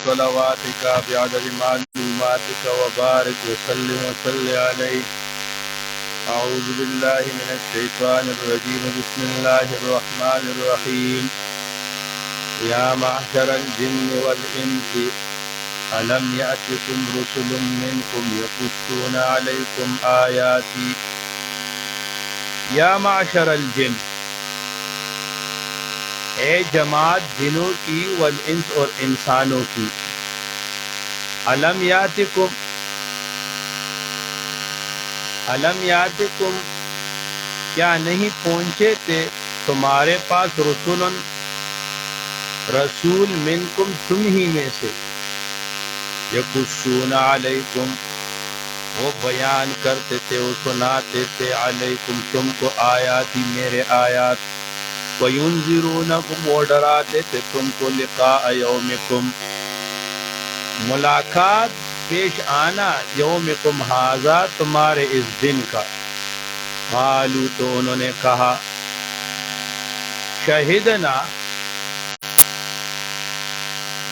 صلواتك بعدد معلوماتك وبارك وسلم وصل عليه. أعوذ بالله من الشيطان الرجيم. بسم الله الرحمن الرحيم. يا معشر الجن والإنس ألم يأتكم رسل منكم يقصون عليكم آياتي. یا معشر الجن، اے جماعت جنوں کی والانس اور انسانوں کی، الم یاتکم کیا نہیں پہنچے تھے تمہارے پاس رسول منکم تم ہی میں سے، یقصون علیکم وہ بیان کرتے تھے، وہ سناتے تھے، علیکم تم کو آیاتی میرے آیات، وَيُنذِرُونَكُمْ وہ ڈراتے تھے تم کو، لقاء یومکم ملاقات پیش آنا، یومکم ھذا تمہارے اس دن کا۔ قالوا تو انہوں نے کہا، شہدنا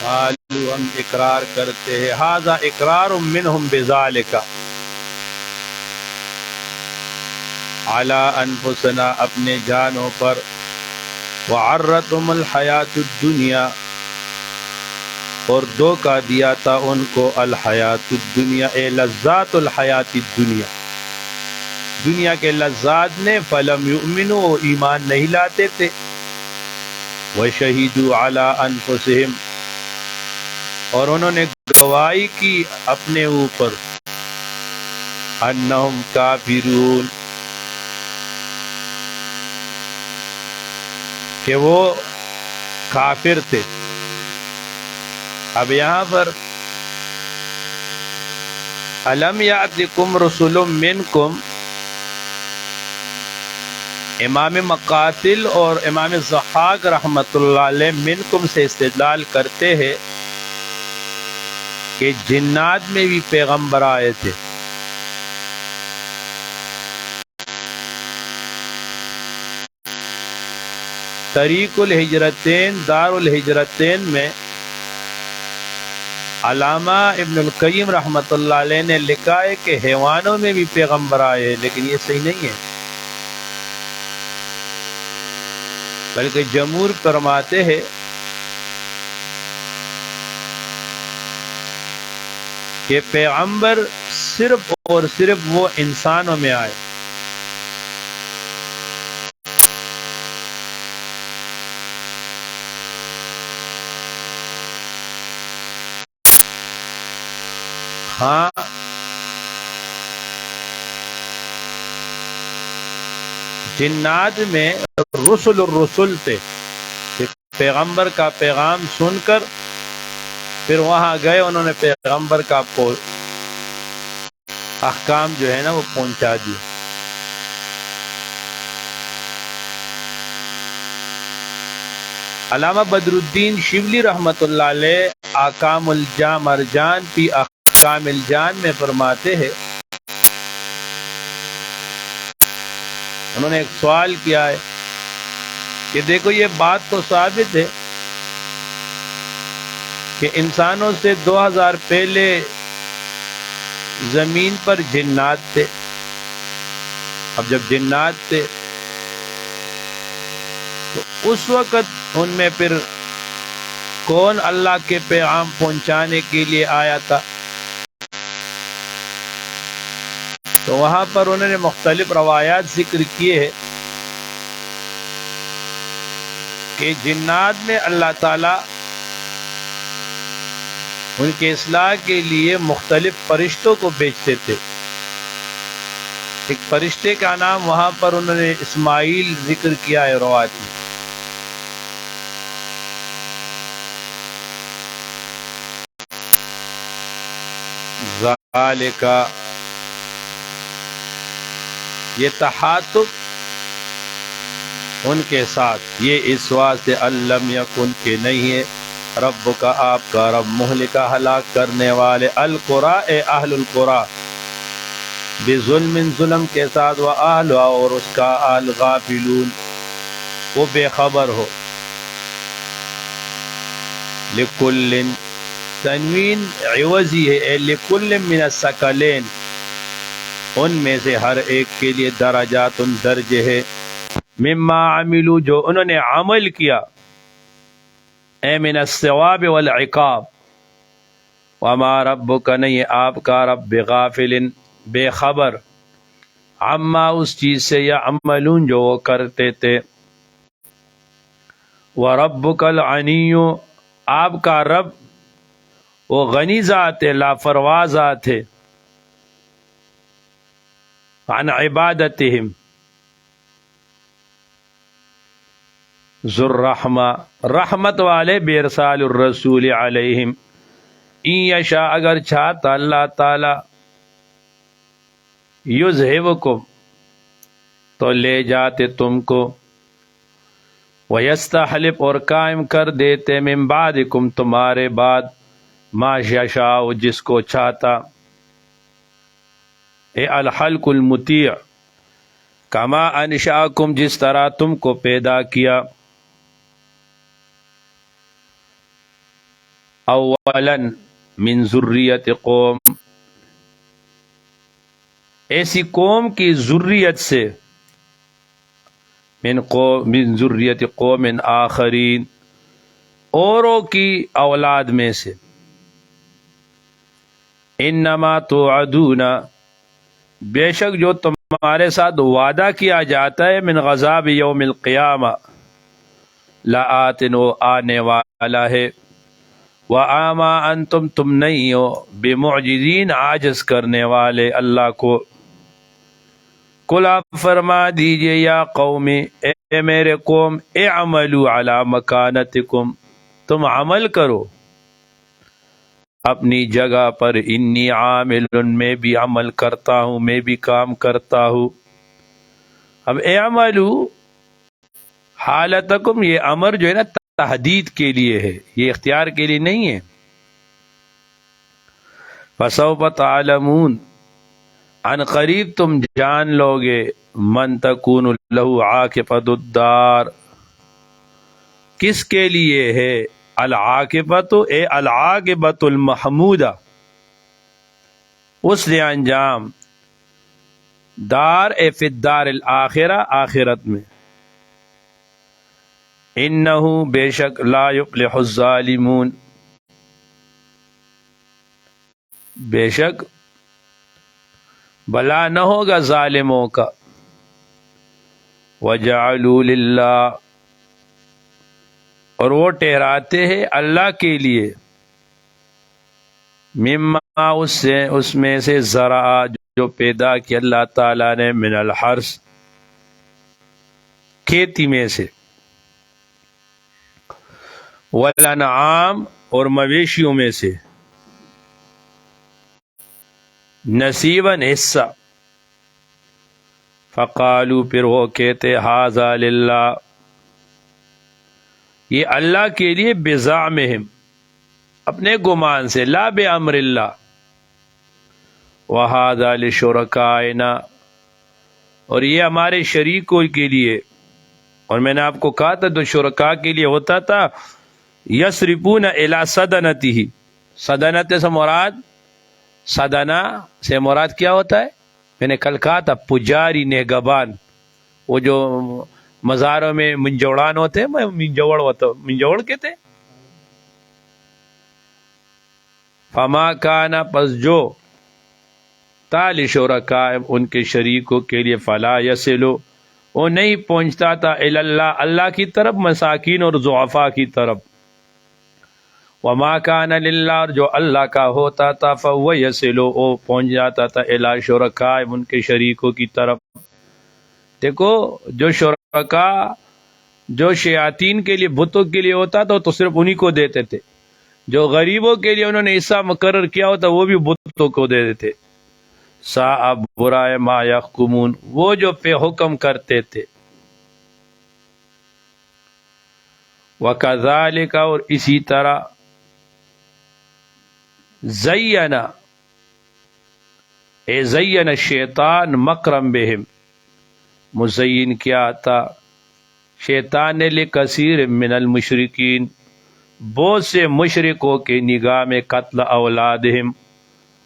قالوا ہم اقرار کرتے ہیں، ھذا اقرار منہم بذالک علی انفسنا اپنے جانوں پر، وعرتهم الحیات الدنیا اور دھوکہ دیا تھا ان کو، الحیات الدنیا اے لذات الحیات الدنیا دنیا کے لذات نے، فلم یؤمنوا وہ ایمان نہیں لاتے تھے، وشہدوا علی انفسہم اور انہوں نے گواہی کی اپنے اوپر، انہم کافرون کہ وہ کافر تھے۔ اب یہاں پر الم یاتکم رسل منکم، امام مقاتل اور امام ضحاک رحمۃ اللہ علیہ منکم سے استدلال کرتے ہیں کہ جنات میں بھی پیغمبر آئے تھے۔ طریق الہجرتین دار الہجرتین میں علامہ ابن القیم رحمۃ اللہ علیہ نے لکھا ہے کہ حیوانوں میں بھی پیغمبر آئے ہیں، لیکن یہ صحیح نہیں ہے، بلکہ جمہور فرماتے ہیں کہ پیغمبر صرف اور صرف وہ انسانوں میں آئے۔ ہاں جنات میں رسل الرسل تھے کہ پیغمبر کا پیغام سن کر پھر وہاں گئے، انہوں نے پیغمبر کا احکام جو ہے نا وہ پہنچا دی۔ علامہ بدر الدین شبلی رحمۃ اللہ علیہ احکام الجام ارجان فی احکام الجان میں فرماتے ہیں، انہوں نے ایک سوال کیا ہے کہ دیکھو یہ بات تو ثابت ہے کہ انسانوں سے 2000 پہلے زمین پر جنات تھے، اب جب جنات تھے تو اس وقت ان میں پھر کون اللہ کے پیغام پہنچانے کے لیے آیا تھا؟ تو وہاں پر انہوں نے مختلف روایات ذکر کیے ہیں کہ جنات میں اللہ تعالیٰ ان کے اصلاح کے لیے مختلف فرشتوں کو بھیجتے تھے۔ ایک فرشتے کا نام وہاں پر انہوں نے اسماعیل ذکر کیا ہے روایت میں۔ ذالک یہ تحاتف ان کے ساتھ، یہ اس واسطے علم یکن کے نہیں ہے رب کا آپ کا رب مہلکا ہلاک کرنے والے، القرى اے اہل القرى، بظلم ظلم کے ساتھ، و اہلها اور اس کا اہل، غافلون وہ بے خبر ہو، لکل تنوین عوضی ہے، لکل من الثقلین، ان میں سے ہر ایک کے لیے درجات درجے ہے، مما عملو جو انہوں نے عمل کیا، اے من الثواب والعقاب، وما ربک نہیں آپ کا رب بغافل بے خبر، عما اس چیز سے یعملون جو وہ کرتے تھے، وربک العنی آپ کا رب وہ غنی ذات ہے، لاپرواہ ذات ہے، عن عبادتہم، ذو الرحمہ رحمت والے، بیرسال الرسول علیہم، ان یشاء اگر چاہتا اللہ تعالی، یذہبکم تو لے جاتے تم کو، ویستحلف اور قائم کر دیتے، من بعدکم تمہارے بعد، ما یشاء جس کو چاہتا، اے الخلق المطیع، کما انشاکم جس طرح تم کو پیدا کیا، اولا من ذریت قوم ایسی قوم کی ذریت سے، من ذریت قوم آخرین اوروں کی اولاد میں سے، انما توعدون بے شک جو تمہارے ساتھ وعدہ کیا جاتا ہے، من غضاب یوم القیامہ لآت وہ آنے والا ہے، وآما انتم تم نہیں ہو بمعجزین عاجز کرنے والے اللہ کو، قل آپ فرما دیجئے یا قومی اے میرے قوم، اعملوا علی مکانتکم تم عمل کرو اپنی جگہ پر، انی عامل میں بھی عمل کرتا ہوں، میں بھی کام کرتا ہوں۔ اب اعملوا حالتکم یہ امر جو ہے نا تحدید کے لیے ہے، یہ اختیار کے لیے نہیں ہے۔ فسوف تعلمون عن قریب تم جان لوگے، من تکون لہ عاقبۃ الدار کس کے لیے ہے العاقبۃ اے العاقبۃ المحمودہ اس نے انجام، دار اے فی الدار الآخرہ آخرت میں، انہ بے شک لا یفلح الظالمون بے شک بلا نہ ہوگا ظالموں کا، وجعلوا للہ اور وہ ٹھہراتے ہیں اللہ کے لیے، مما اس میں سے زرع جو پیدا کیا اللہ تعالیٰ نے، من الحرث کھیتی میں سے، والانعام اور مویشیوں میں سے، نصیباً حصہ، فقالو پھر وہ کہتے ھذا للہ یہ اللہ کے لیے، بزعمہم اپنے گمان سے، لا بامر اللہ، وھذا لشرکائنا اور یہ ہمارے شریکوں کے لیے، اور میں نے آپ کو کہا تھا جو شرکاء کے لیے ہوتا تھا، یصرفون الی صدنتہ، صدنت سے مراد، صدنہ سے مراد کیا ہوتا ہے؟ میں نے کل کہا تھا پجاری نگہبان، وہ جو مزاروں میں منجوڑان ہوتے ہیں، منجوڑ کہتے ہیں، فما کان پس جو تال شرکاء ان کے شریکوں کے لیے، فلا یصلو وہ نہیں پہنچتا تھا، الی اللہ اللہ کی طرف، مساکین اور ضعفاء کی طرف، وما کان للہ اور جو اللہ کا ہوتا تھا، فهو یصل وہ پہنچ جاتا تھا، الی شرکاء ان کے شریکوں کی طرف۔ دیکھو جو شرکاء جو شیاطین کے لیے، بتوں کے لیے ہوتا تھا تو صرف انہی کو دیتے تھے، جو غریبوں کے لیے انہوں نے حصہ مقرر کیا ہوتا وہ بھی بتوں کو دے دیتے۔ ساء برائے ما یحکمون وہ جو پہ حکم کرتے تھے۔ وکذالک اور اسی طرح، زینا اے زین الشیطان مکرم بہم مزین کیا تھا شیطان نے لکثیر من المشرکین بہت سے مشرکوں کی نگاہ میں قتل اولادہم،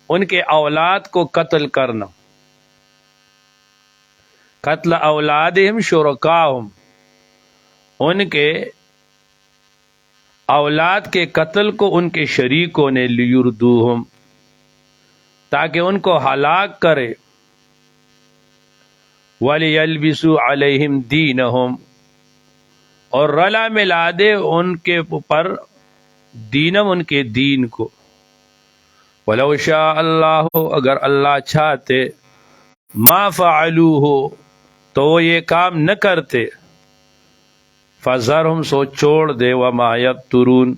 ان کے اولاد کو قتل کرنا، قتل اولادہم شرکاہم، ان کے اولاد کے قتل کو ان کے شریکوں نے، لیردوہم، تاکہ ان کو ہلاک کرے، وَلِيَلْبِسُوا عَلَيْهِمْ دِينَهُمْ، اور رلا ملا دے ان کے اوپر دینم، ان کے دین کو، وَلَوْ شَاءَ اللَّهُ، اگر اللہ چاہتے، مَا فَعَلُوهُ، تو وہ یہ کام نہ کرتے، فَذَرْهُمْ، سو چھوڑ دے، وَمَا يَفْتُرُونَ،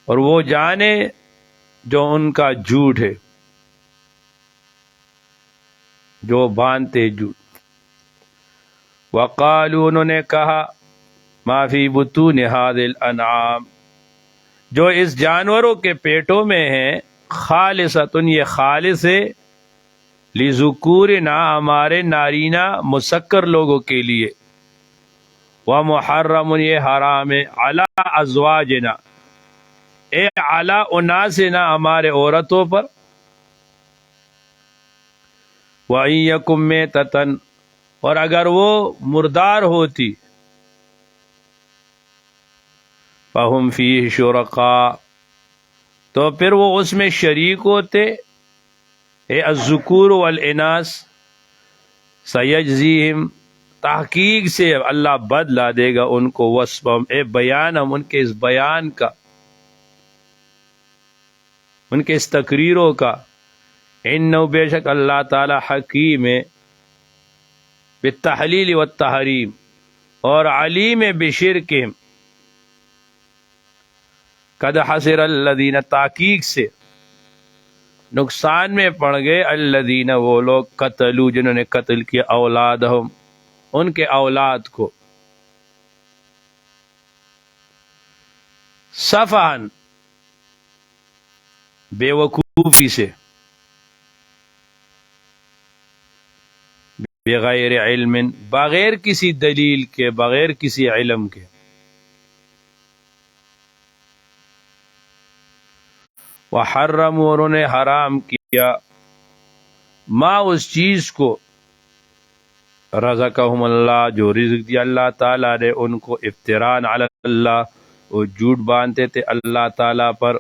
اور وہ جانے جو ان کا جھوٹ ہے، جو باندھتے جھوٹ۔ وَقَالُوا، انہوں نے کہا، مَا فِي بُطُونِ هَٰذِهِ الْأَنْعَامِ، جو اس جانوروں کے پیٹوں میں ہیں، خالصۃ، یہ خالص ہے، لِذُکُورِنَا، ہمارے نارینہ مسکر لوگوں کے لیے، وَمُحَرَّمٌ، یہ حرام ہے، عَلَىٰ أَزْوَاجِنَا، اے عَلَىٰ أُنَاسِنَا، ہمارے عورتوں پر، وَإِن يَكُن مَيْتَةً، اور اگر وہ مردار ہوتی، فَهُمْ فِيهِ شُرَكَاء، تو پھر وہ اس میں شریک ہوتے، اے الذکور والاناث، سیجزیہم، تحقیق سے اللہ بدلا دے گا ان کو، وصفہم، اے بیان ہم ان کے اس بیان کا، ان کے اس تقریروں کا، انہو، بے شک اللہ تعالی، حکیم ہے، بالتحلیل والتحریم، اور علیم بشرکہم، قد حسر الذین، تحقیق سے نقصان میں پڑ گئے، الذین، وہ لوگ، قتلوا، جنہوں نے قتل کیا، اولادہم، ان کے اولاد کو، سفہن، بے وقوفی سے، بغیر علم، بغیر کسی دلیل کے، بغیر کسی علم کے، وحرموا، اور انہوں نے حرام کیا، ما، اس چیز کو، رزقہم اللہ، جو رزق دیا اللہ تعالیٰ نے ان کو، افتراء علی اللہ، وہ جھوٹ باندھتے تھے اللہ تعالیٰ پر،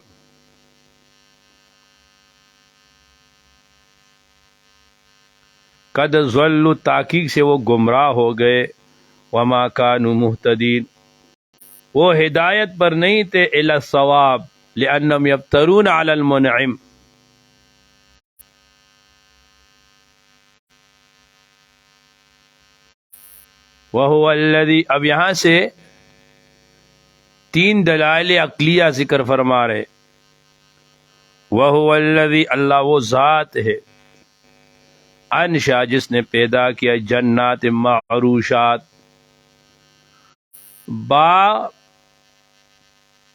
قد ضلوا، تحقیق سے وہ گمراہ ہو گئے، وما كانوا مہتدین، وہ ہدایت پر نہیں تھے، الی الصواب، لأنهم یفترون علی المنعم، وهو الذی، اب یہاں سے تین دلائل عقلیہ ذکر فرما رہے، وهو الذی، اللہ وہ ذات ہے، انشا، جس نے پیدا کیا، جنات معروشات، باغ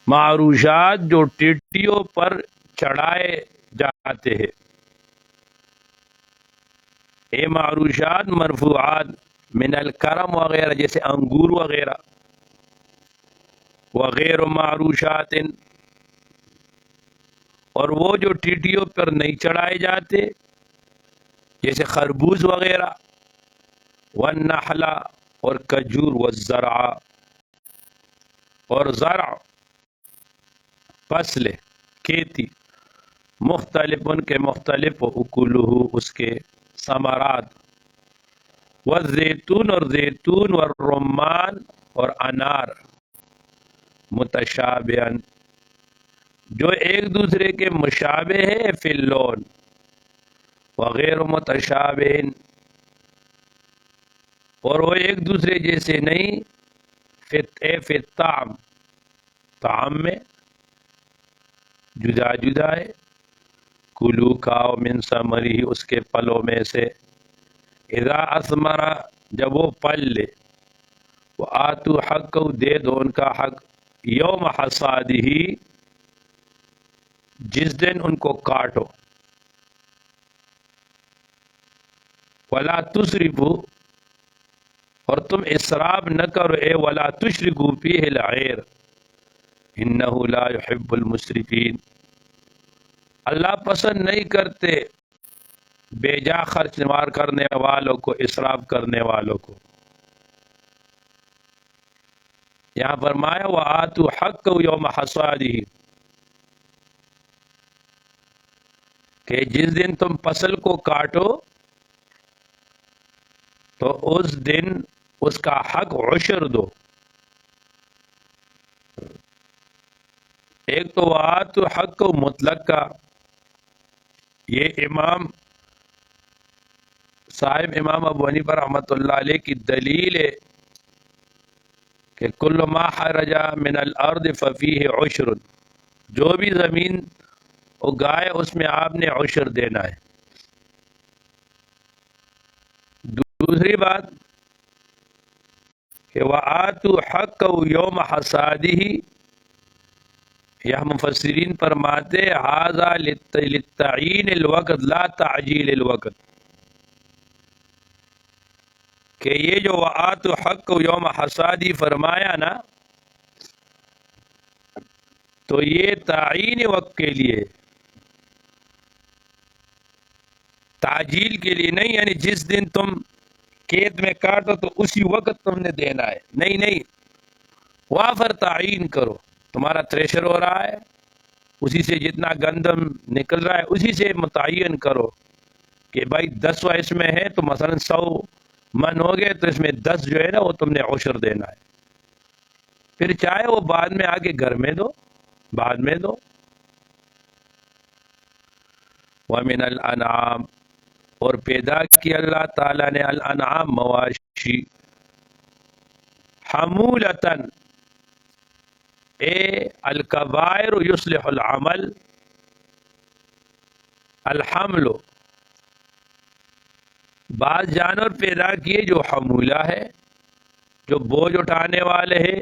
معروشات، جو ٹٹیوں پر چڑھائے جاتے ہیں، اے معروشات مرفوعات، من الکرم وغیرہ، جیسے انگور وغیرہ، وغیر معروشات، اور وہ جو ٹٹیوں پر نہیں چڑھائے جاتے، جیسے خربوز وغیرہ، والنحل، اور کجور، والزرع، اور زرع، فصل، کھیتی، مختلف، ان کے مختلف، اکلہ، اس کے ثمرات، والزیتون، اور زیتون، والرمان، اور انار، متشابہن، جو ایک دوسرے کے مشابہ ہے، فی اللون، وغیر متشابہن، اور وہ ایک دوسرے جیسے نہیں، فی الطعم، طعام میں جدا جدا ہے، کلو، کھاؤ، من ثمرہ، اس کے پھلوں میں سے، اذا اثمر، جب وہ پھل لے، وآتوا حقہ، دے دو ان کا حق، یوم حصادہ، جس دن ان کو کاٹو، ولا تسرفوا، اور تم اسراف نہ کرو، اے ولا تشرکوا فیہ العیر، انہ لا يحب المسرفین، اللہ پسند نہیں کرتے بے جا خرچ مار کرنے والوں کو، اسراف کرنے والوں کو۔ یہاں فرمایا وآتوا حقہ یوم حصادہ، کہ جس دن تم فصل کو کاٹو تو اس دن اس کا حق عشر دو۔ ایک تو وآتوا حقہ مطلق کا، یہ امام ابو حنیفہ رحمۃ اللہ علیہ کی دلیل ہے کہ کل ما خرج من الارض ففیہ عشر، جو بھی زمین اگائے اس میں آپ نے عشر دینا ہے۔ دوسری بات کہ وآتوا حقہ یوم حصادہ، یہ مفسرین فرماتے ھذا للتعیین الوقت لا تعجیل الوقت، کہ یہ جو وآتوا حقہ یوم حصادہ فرمایا نا، تو یہ تعیین وقت کے لیے، تعجیل کے لیے نہیں، یعنی جس دن تم کھیت میں کاٹو تو اسی وقت تم نے دینا ہے، نہیں، وافر تعین کرو، تمہارا تھریشر ہو رہا ہے، اسی سے جتنا گندم نکل رہا ہے اسی سے متعین کرو کہ بھائی 10واں اس میں ہے تو مثلا 100 من ہو گئے تو اس میں 10 جو ہے نا وہ تم نے عشر دینا ہے، پھر چاہے وہ بعد میں آ کے گھر میں دو، بعد میں دو۔ وَمِنَ الْأَنْعَامِ، اور پیدا کیا اللہ تعالیٰ نے الانعام مواشی، حمولتاً اے الکبائر یصلح العمل، الحمل، بعض جانور پیدا کیے جو حمولہ ہے، جو بوجھ اٹھانے والے ہیں،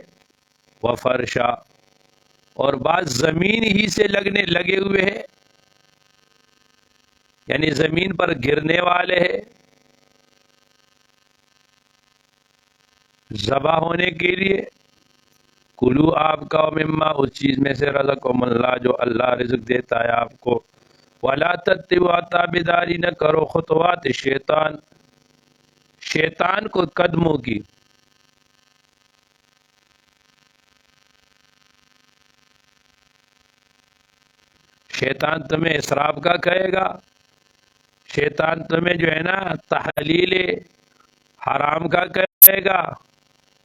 وفرشا، اور بعض زمین ہی سے لگے ہوئے ہیں، یعنی زمین پر گرنے والے ہیں، ذبح ہونے کے لیے۔ کلو آپ کا مما، اس چیز میں سے رزقکم اللہ، جو اللہ رزق دیتا ہے آپ کو، ولا تتبعوا، تابعداری نہ کرو خطوات شیطان کو قدموں کی۔ شیطان تمہیں اسراف کا کہے گا، شیطان تمہیں جو ہے نا تحلیل حرام کا کہے گا،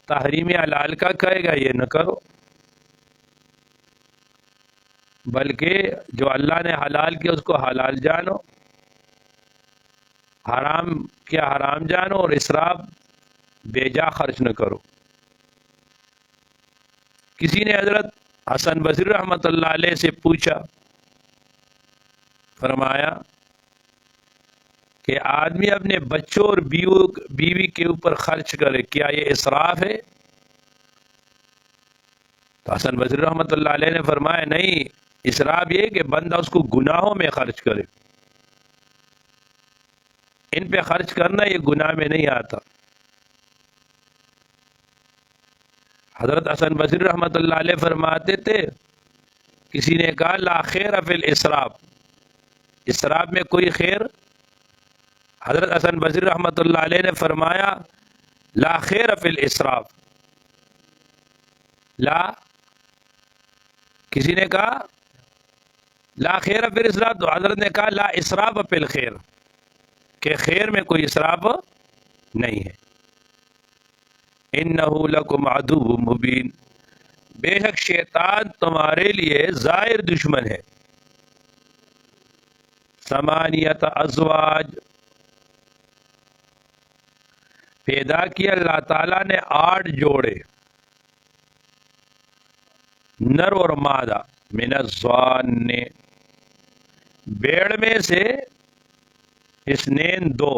تحریم حلال کا کہے گا، یہ نہ کرو، بلکہ جو اللہ نے حلال کیا اس کو حلال جانو، حرام کیا حرام جانو، اور اسراف بے جا خرچ نہ کرو۔ کسی نے حضرت حسن بصری رحمۃ اللہ علیہ سے پوچھا، فرمایا کہ آدمی اپنے بچوں اور بیوی کے اوپر خرچ کرے، کیا یہ اسراف ہے؟ تو حسن بصری رحمۃ اللہ علیہ نے فرمایا نہیں، اسراف یہ کہ بندہ اس کو گناہوں میں خرچ کرے، ان پہ خرچ کرنا یہ گناہ میں نہیں آتا۔ حضرت حسن بصری رحمۃ اللہ علیہ فرماتے تھے، کسی نے کہا لا خیر فی الاسراف، اسراف میں کوئی خیر؟ حضرت حسن بصری رحمۃ اللہ علیہ نے فرمایا لا خیر فی الاسراف، لا، کسی نے کہا لا خیر فی الاسراف، تو حضرت نے کہا لا اسراف فی الخیر، کہ خیر میں کوئی اسراف نہیں ہے۔ انہ لکم عدو مبین، بے شک شیطان تمہارے لیے ظاہر دشمن ہے۔ ثمانیت ازواج، پیدا کیا اللہ تعالیٰ نے 8 جوڑے، نر اور مادہ، من الضان، بیڑ میں سے اثنین 2،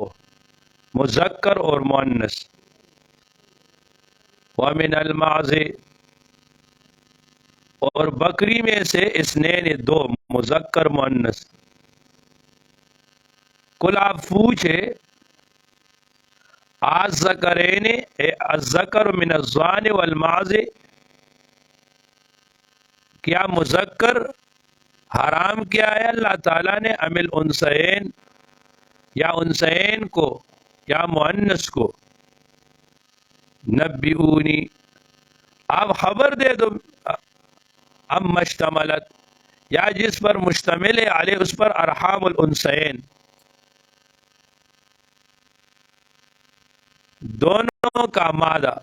مذکر اور مؤنث، ومن المعز، اور بکری میں سے اثنین 2، مذکر مؤنث۔ کل آپ پوچھے الذکرین، الذکر من الضان والمعز، کیا مذکر حرام کیا ہے اللہ تعالیٰ نے، امل انسین، یا انسین کو یا مؤنث کو؟ نبئونی، آپ خبر دے دو، ام مشتملت، یا جس پر مشتمل ہے، علیہ اس پر، ارحام الانسین، دونوں کا مادہ.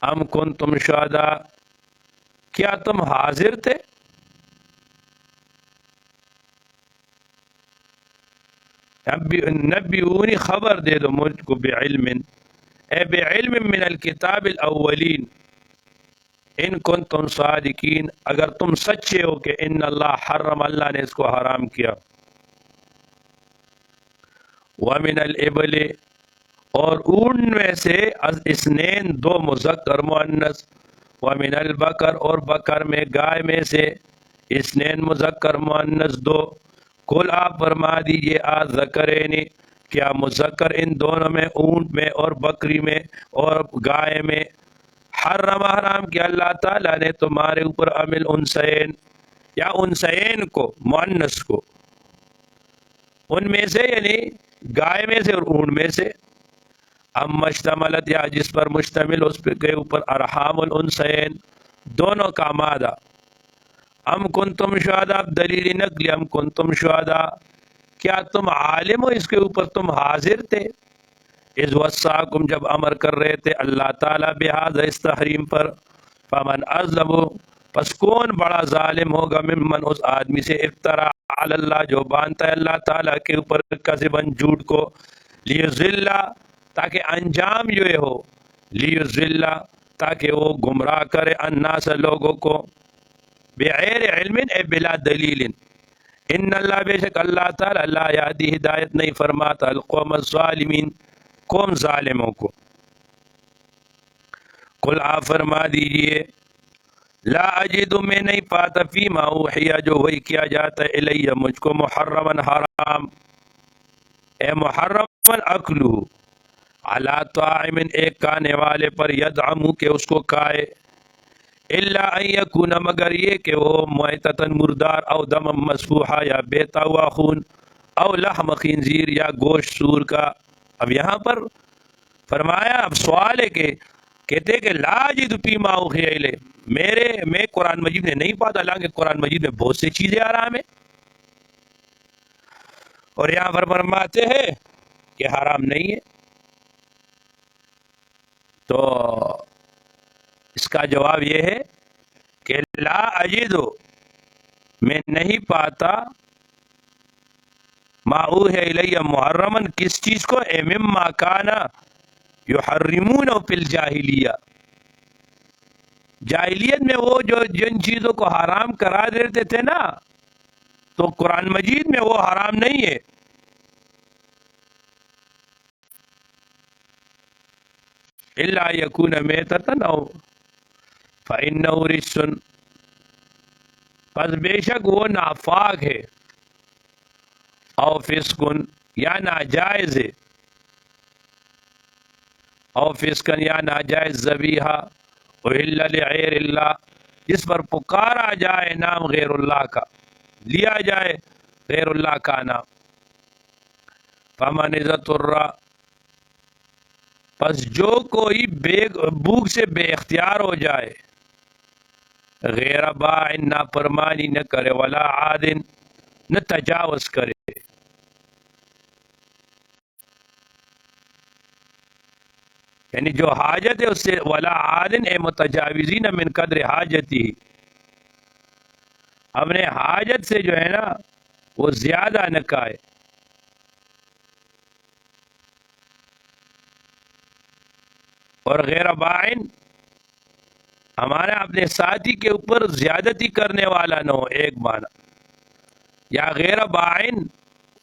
ام کنتم شہداء، کیا تم حاضر تھے؟ نبئونی، خبر دے دو مجھ کو، بعلم، اے بعلم من الکتاب الاولین، ان کنتم صادقین، اگر تم سچے ہو کہ ان اللہ حرم، اللہ نے اس کو حرام کیا. ومن الابل، اور اونٹ میں سے، اثنین، دو، مذکر مؤنث. ومن البقر، اور بکر میں، گائے میں سے، اثنین، مذکر مؤنث، دو. کل، آپ فرما دیجئے، ذکرین، کیا مذکر ان دونوں میں، اونٹ میں اور بکری میں اور گائے میں، حرم، حرام کیا اللہ تعالیٰ نے تمہارے اوپر، امل انسین، یا انسین کو، مؤنث کو، ان میں سے یعنی گائے میں سے اور اونٹ میں سے. ام مشتملت، یا جس پر مشتمل اس کے اوپر، ارحام الانسین، دونوں کا مادہ. ام کنتم شہداء، دلیل نقلی، ام کنتم شہداء، کیا تم عالم ہو اس کے اوپر، تم حاضر تھے، اذ وصاکم، جب امر کر رہے تھے اللہ تعالیٰ بہذا، اس تحریم پر. فمن اظلم، پس کون بڑا ظالم ہوگا، ممن، اس آدمی سے، افترا علی اللہ، جو باندھتا ہے اللہ تعالیٰ کے اوپر، کذباً، جھوٹ کو، لیضل، تاکہ انجام یہ ہو، لیضل، تاکہ وہ گمراہ کرے، الناس، لوگوں کو، بغیر علم، اے بلا دلیل. ان اللہ، بے شک اللہ تعالیٰ، لا یہدی، ہدایت نہیں فرماتا، القوم الظالمین، قوم ظالموں کو. قل، آپ فرما دیجئے، لا اجد، میں نہیں پاتا، فیما اوحی، جو وہی کیا جاتا ہے، الیہ، مجھ کو، محرمن، حرام، اے محرمن اکلہ، علی طاعم، ایک کھانے والے پر، یدعمو، کہ اس کو کھائے، الا ان یکون، مگر یہ کہ وہ، میتۃ، مردار، او دم مسفوحا، یا بہتا ہوا خون، او لحم خنزیر، یا گوشت سور کا. اب یہاں پر فرمایا، اب سوال ہے کہ کہتے کہ لا اجد فیما اوحی الیہ، میں قرآن مجید میں نہیں پاتا، حالانکہ قرآن مجید میں بہت سی چیزیں حرام ہیں، اور یہاں پر فرماتے ہیں کہ حرام نہیں ہے. تو اس کا جواب یہ ہے کہ لا اجد، میں نہیں پاتا، ما اوحی الیہ، محرمن، کس چیز کو، اے مما کان یحرمون فی الجاہلیہ، جاہلیت میں وہ جو جن چیزوں کو حرام کرا دیتے تھے نا، تو قرآن مجید میں وہ حرام نہیں ہے. الا یکون میتۃ او فإنہ رجس، پس بے شک وہ ناپاک ہے، او فسقن، یا ناجائز ہے، او فسقن، یا ناجائز، ذبیحہ، احل لغیر اللہ، جس پر پکارا جائے نام غیر اللہ کا، لیا جائے غیر اللہ کا نام. فمن اضطر، پس جو کوئی بھوک سے بے اختیار ہو جائے، غیر باعن، نافرمانی نہ کرے، ولا عادن، نہ تجاوز کرے، یعنی جو حاجت ہے اس سے، ولا عادن، اے متجاوزین من قدر حاجتی، اپنے حاجت سے جو ہے نا وہ زیادہ نہ کھائے. اور غیر باعن، ہمارا اپنے ساتھی کے اوپر زیادتی کرنے والا نہ ہو، ایک معنی. یا غیر باعن،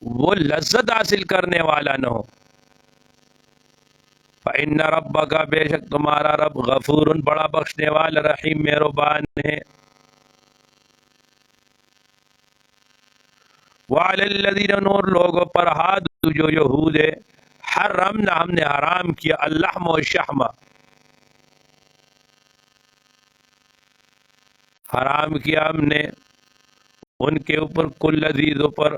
وہ لذت حاصل کرنے والا نہ ہو. فإن ربک، بے شک تمہارا رب، غفور، بڑا بخشنے والا، رحیم، مہربان ہے. وعلی الذین، نور لوگوں پر، ہادو، جو یہود ہے، حرمنا، ہم نے حرام کیا، اللحم و شحم، حرام کیا ہم نے ان کے اوپر کل عزیزوں پر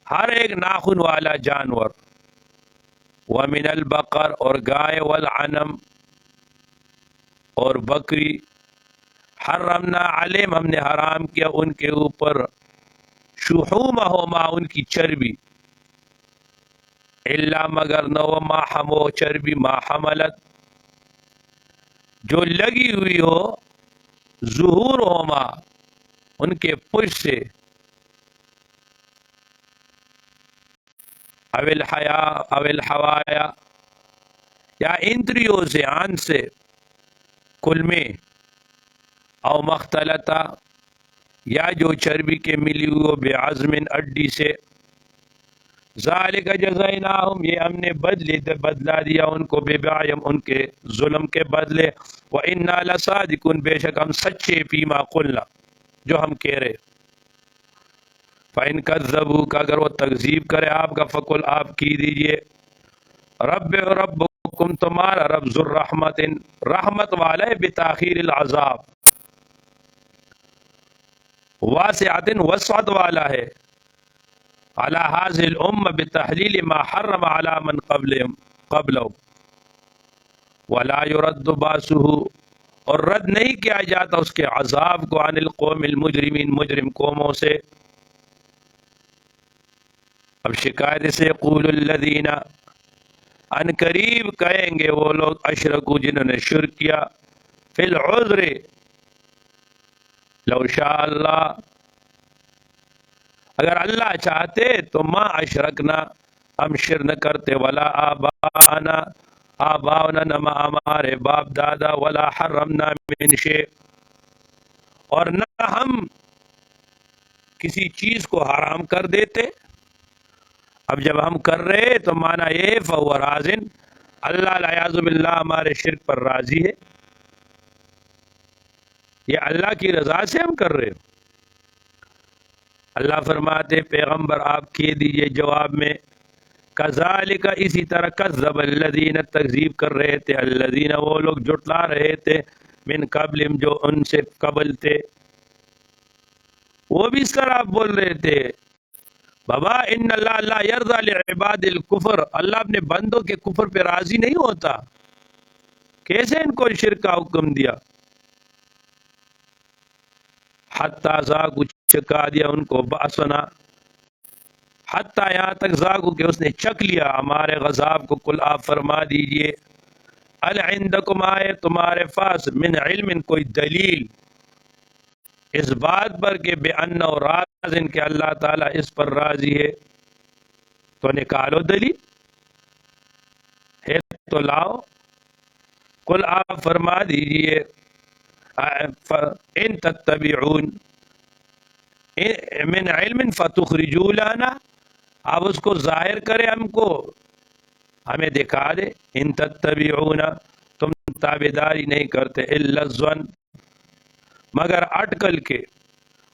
ہر ایک ناخن والا جانور، ومن البقر اور گائے، والعنم اور بکری، حرمنا علیہم ہم نے حرام کیا ان کے اوپر، شحومہما ان کی چربی، الا مگر نہ ما حمو چربی ما حملت جو لگی ہوئی ہو، ظہورہما ان کے پشت سے، او الحوایا یا انتریوں سے، آن سے، کلمے، او مختلطہ یا جو چربی کے ملی ہوئی ہو، بعظم اڈی سے، ذالک جزیناہم یہ ہم نے بدلا دیا ان کو، ببغیم ان کے ظلم کے بدلے، وَإِنَّا لَصَادِقُونَ بے شک ہم سچے، فیما قلنا جو ہم کہہ رہے، فَإِن كَذَّبُوكَ اگر وہ تکذیب کرے آپ کا، فقل آپ کی دیجئے، ربکم تمہارا رب ذو الرحمت رحمت والا ہے، بتاخیر العذاب، واسعت وسعت والا ہے، علی هذه الامه بتحلیل ما حرم علی من قبلهم ولا يرد باسه اور رد نہیں کیا جاتا اس کے عذاب کو، عن القوم المجرمین مجرم قوموں سے۔ اب شکایت سے، یقول الذین ان قریب کہیں گے وہ لوگ، اشرکو جنہوں نے شرک کیا، فی العذر لو شاء اللہ اگر اللہ چاہتے تو ما اشرکنا ہم شرک نہ کرتے، ولا آباءنا نہ ہمارے باپ دادا، ولا حرمنا من شیء اور نہ ہم کسی چیز کو حرام کر دیتے۔ اب جب ہم کر رہے تو مانا یہ فہو راضٍ اللہ العیاذ باللہ ہمارے شرک پر راضی ہے، یہ اللہ کی رضا سے ہم کر رہے۔ اللہ فرماتے پیغمبر آپ کہہ دیجئے جواب میں، کذالک اسی طرح، کذب الذین تکذیب کر رہے تھے، الذین وہ لوگ جھٹلا رہے تھے، من قبلہم جو ان سے قبل تھے، وہ بھی اس طرح بول رہے تھے، بابا ان اللہ لا یرضی لعباد الکفر اللہ اپنے بندوں کے کفر پہ راضی نہیں ہوتا، کیسے ان کو شرک کا حکم دیا، حتیٰ ذاقوا چکھا دیا ان کو بأسنا، حتیٰ یہاں تک ذاقوا کہ اس نے چکھ لیا ہمارے غضب کو، قل آپ فرما دیجئے، هل عندکم آئے تمہارے پاس من علم کوئی دلیل اس بات پر کہ بأنہ راضٍ کہ اللہ تعالیٰ اس پر راضی ہے، تو نکالو دلیل ہے تو لاؤ، قل آپ فرما دیجئے ان تتبعون من علم فتخرجوا لنا آپ اس کو ظاہر کرے ہم کو، ہمیں دکھا دے، ان تتبعون تم تابعداری نہیں کرتے، الا الظن مگر اٹکل کے،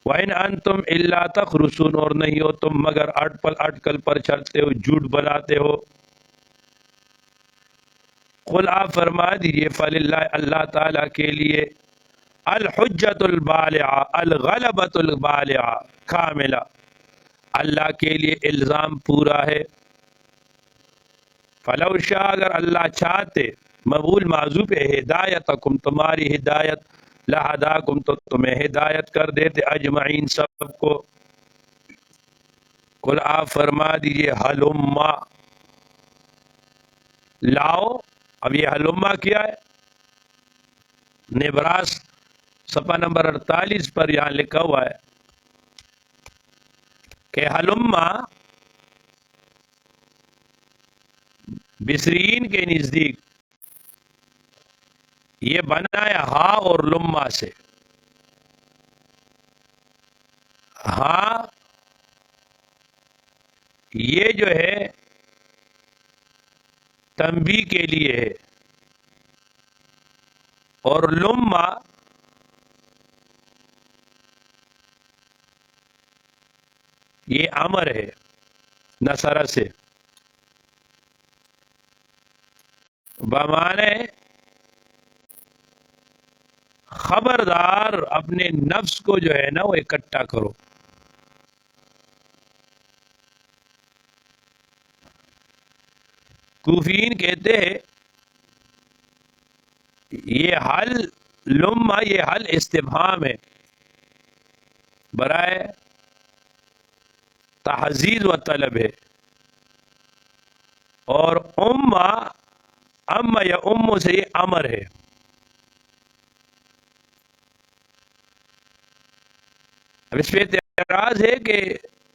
وَإِنْ أَنْتُمْ إِلَّا تَخْرُصُونَ اور نہیں ہو تم مگر اٹکل پر چلتے ہو، جھوٹ بناتے ہو۔ قل آپ فرما دیجئے فللہ اللہ تعالیٰ کے لیے، الحجت البالغہ الغلبۃ البالغہ کاملہ اللہ کے لیے الزام پورا ہے، فلو شاء اگر اللہ چاہتے، مقبول معذوف ہے، ہدایتکم تمہاری ہدایت، لہداکم تو تمہیں ہدایت کر دیتے، اجمعین سب کو۔ قل آپ فرما دیجئے ہلما لاؤ، اب یہ ہلما کیا ہے، نبراس صفحہ نمبر 48 پر یہاں لکھا ہوا ہے کہ ہلما بصرین کے نزدیک یہ بنا ہے ہا اور لما سے، ہاں یہ جو ہے تنبیہ کے لیے ہے، اور لما یہ امر ہے نصرہ سے، بمانے خبردار اپنے نفس کو جو ہے نا وہ اکٹھا کرو. کوفیین کہتے ہیں یہ حل لما، یہ حل استفہام ہے برائے تحزیز و طلب ہے، اور ام یا ام سے یہ امر ہے. اب اس پہ اعتراض ہے کہ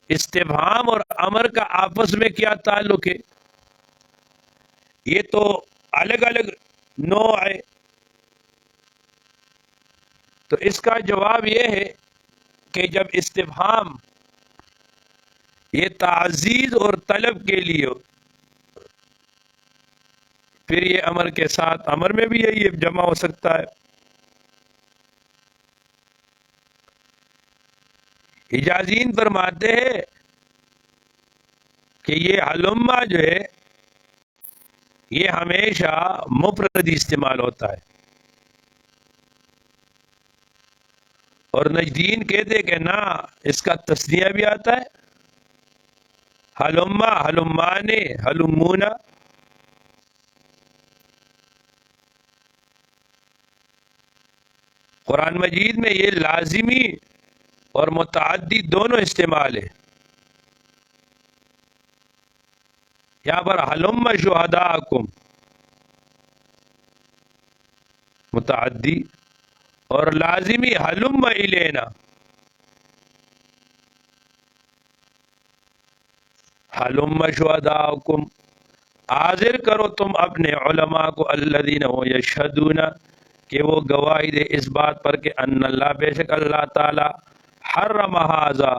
استفہام اور امر کا آپس میں کیا تعلق ہے؟ یہ تو الگ الگ نوع ہے. تو اس کا جواب یہ ہے کہ جب استفہام یہ تعزیز اور طلب کے لیے ہو، پھر یہ امر کے ساتھ، امر میں بھی یہی جمع ہو سکتا ہے. حجازین فرماتے ہیں کہ یہ حلما جو ہے یہ ہمیشہ مفرد استعمال ہوتا ہے، اور نجدین کہتے کہ نہ، اس کا تسنیہ بھی آتا ہے، حلما، حلمانے، حلمونا. قرآن مجید میں یہ لازمی اور متعدی دونوں استعمال ہے. یہاں پر حلم شہداءکم متعدی، اور لازمی حلم الینا. حلم شہداءکم، حاضر کرو تم اپنے علماء کو، الذین یشہدون، کہ وہ گواہی دے اس بات پر کہ ان اللہ، بے شک اللہ تعالی، حرم ھذا،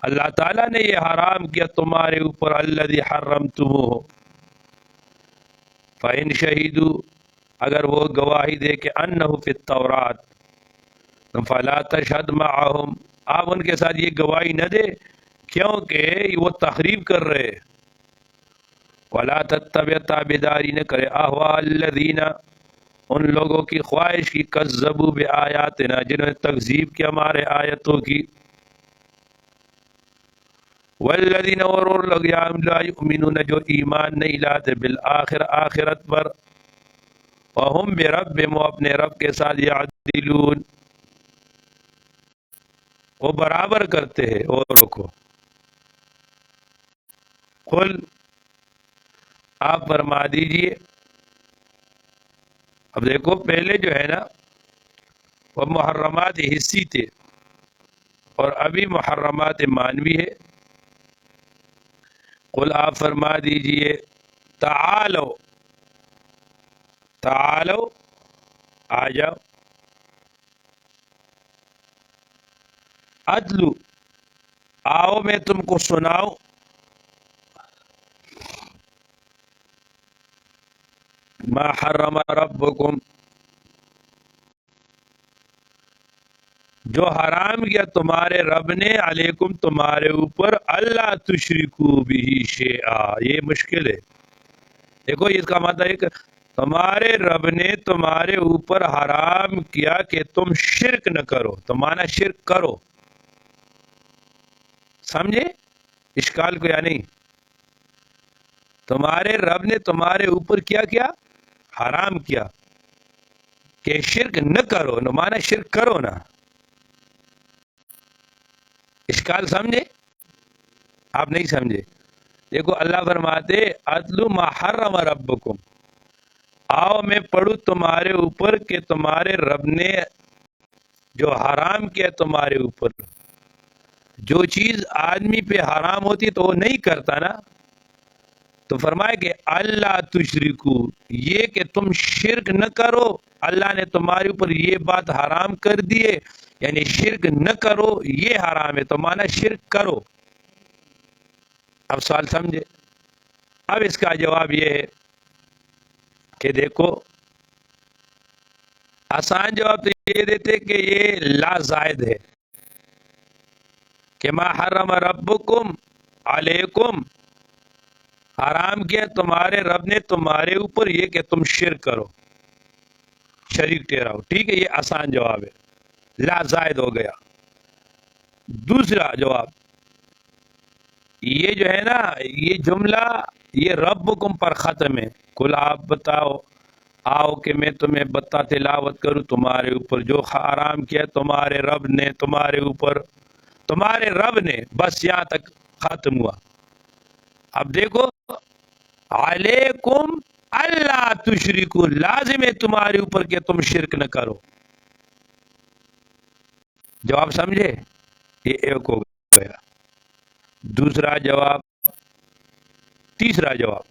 اللہ تعالیٰ نے یہ حرام کیا تمہارے اوپر، الذی حرمتموہ، فإن شہیدوا، اگر وہ گواہی دے کہ انہ فی التورات، فلا تشہد معہم، آپ ان کے ساتھ یہ گواہی نہ دے کیونکہ وہ تخریب کر رہے. ولا تتبع، تابعداری نہ کرے، اہواء الذین، ان لوگوں کی خواہش کی، کذبوا بآیاتنا، جنہوں نے تکذیب کیا ہمارے آیتوں کی. والذین، اور لوگ، لا یؤمنون، جو ایمان نہیں لاتے، بالآخر، آخرت پر، وہم بربہم، وہ اپنے رب کے ساتھ، یعدلون، وہ برابر کرتے ہیں اوروں کو. قل، آپ فرما دیجئے. اب دیکھو پہلے جو ہے نا وہ محرمات حسی تھے، اور ابھی محرمات معنوی ہے. قل، آپ فرما دیجئے، تعالو، تعالو، آ جاؤ، اتلو، آؤ میں تم کو سناؤں، ما حرم ربکم، جو حرام کیا تمہارے رب نے، علیکم، تمہارے اوپر، اللہ تشرکو بہ شیئا. یہ مشکل ہے. دیکھو اس کا مطلب ہے کہ تمہارے رب نے تمہارے اوپر حرام کیا کہ تم شرک نہ کرو، تو مانا شرک کرو. سمجھے اشکال کو یا نہیں؟ تمہارے رب نے تمہارے اوپر کیا کیا؟ حرام کیا کہ شرک نہ کرو، نہ مانا شرک کرو نا. اشکال سمجھے؟ آپ نہیں سمجھے. دیکھو اللہ فرماتے، اتلو ما حرم ربکم، آؤ میں پڑھوں تمہارے اوپر کہ تمہارے رب نے جو حرام کیا تمہارے اوپر. جو چیز آدمی پہ حرام ہوتی تو وہ نہیں کرتا نا. تو فرمائے کہ اللہ تشرکو، یہ کہ تم شرک نہ کرو، اللہ نے تمہارے اوپر یہ بات حرام کر دیے، یعنی شرک نہ کرو یہ حرام ہے، تو مانا شرک کرو. اب سوال سمجھے؟ اب اس کا جواب یہ ہے کہ دیکھو آسان جواب تو یہ دیتے کہ یہ لا زائد ہے، کہ ما حرم ربکم علیکم، حرام کیا تمہارے رب نے تمہارے اوپر یہ کہ تم شرک کرو. شریک ٹھہراؤ. ٹھیک ہے، یہ آسان جواب ہے، لا زائد ہو گیا. دوسرا جواب، یہ جو ہے نا یہ جملہ یہ ربکم پر ختم ہے. کل آپ بتاؤ، آؤ کہ میں تمہیں تلاوت کروں تمہارے اوپر جو حرام کیا تمہارے رب نے تمہارے اوپر، تمہارے رب نے. بس یہاں تک ختم ہوا. اب دیکھو، علیکم اللہ تشرکو، لازم ہے تمہارے اوپر کہ تم شرک نہ کرو. جواب سمجھے؟ یہ ایک ہو گیا. دوسرا جواب، تیسرا جواب،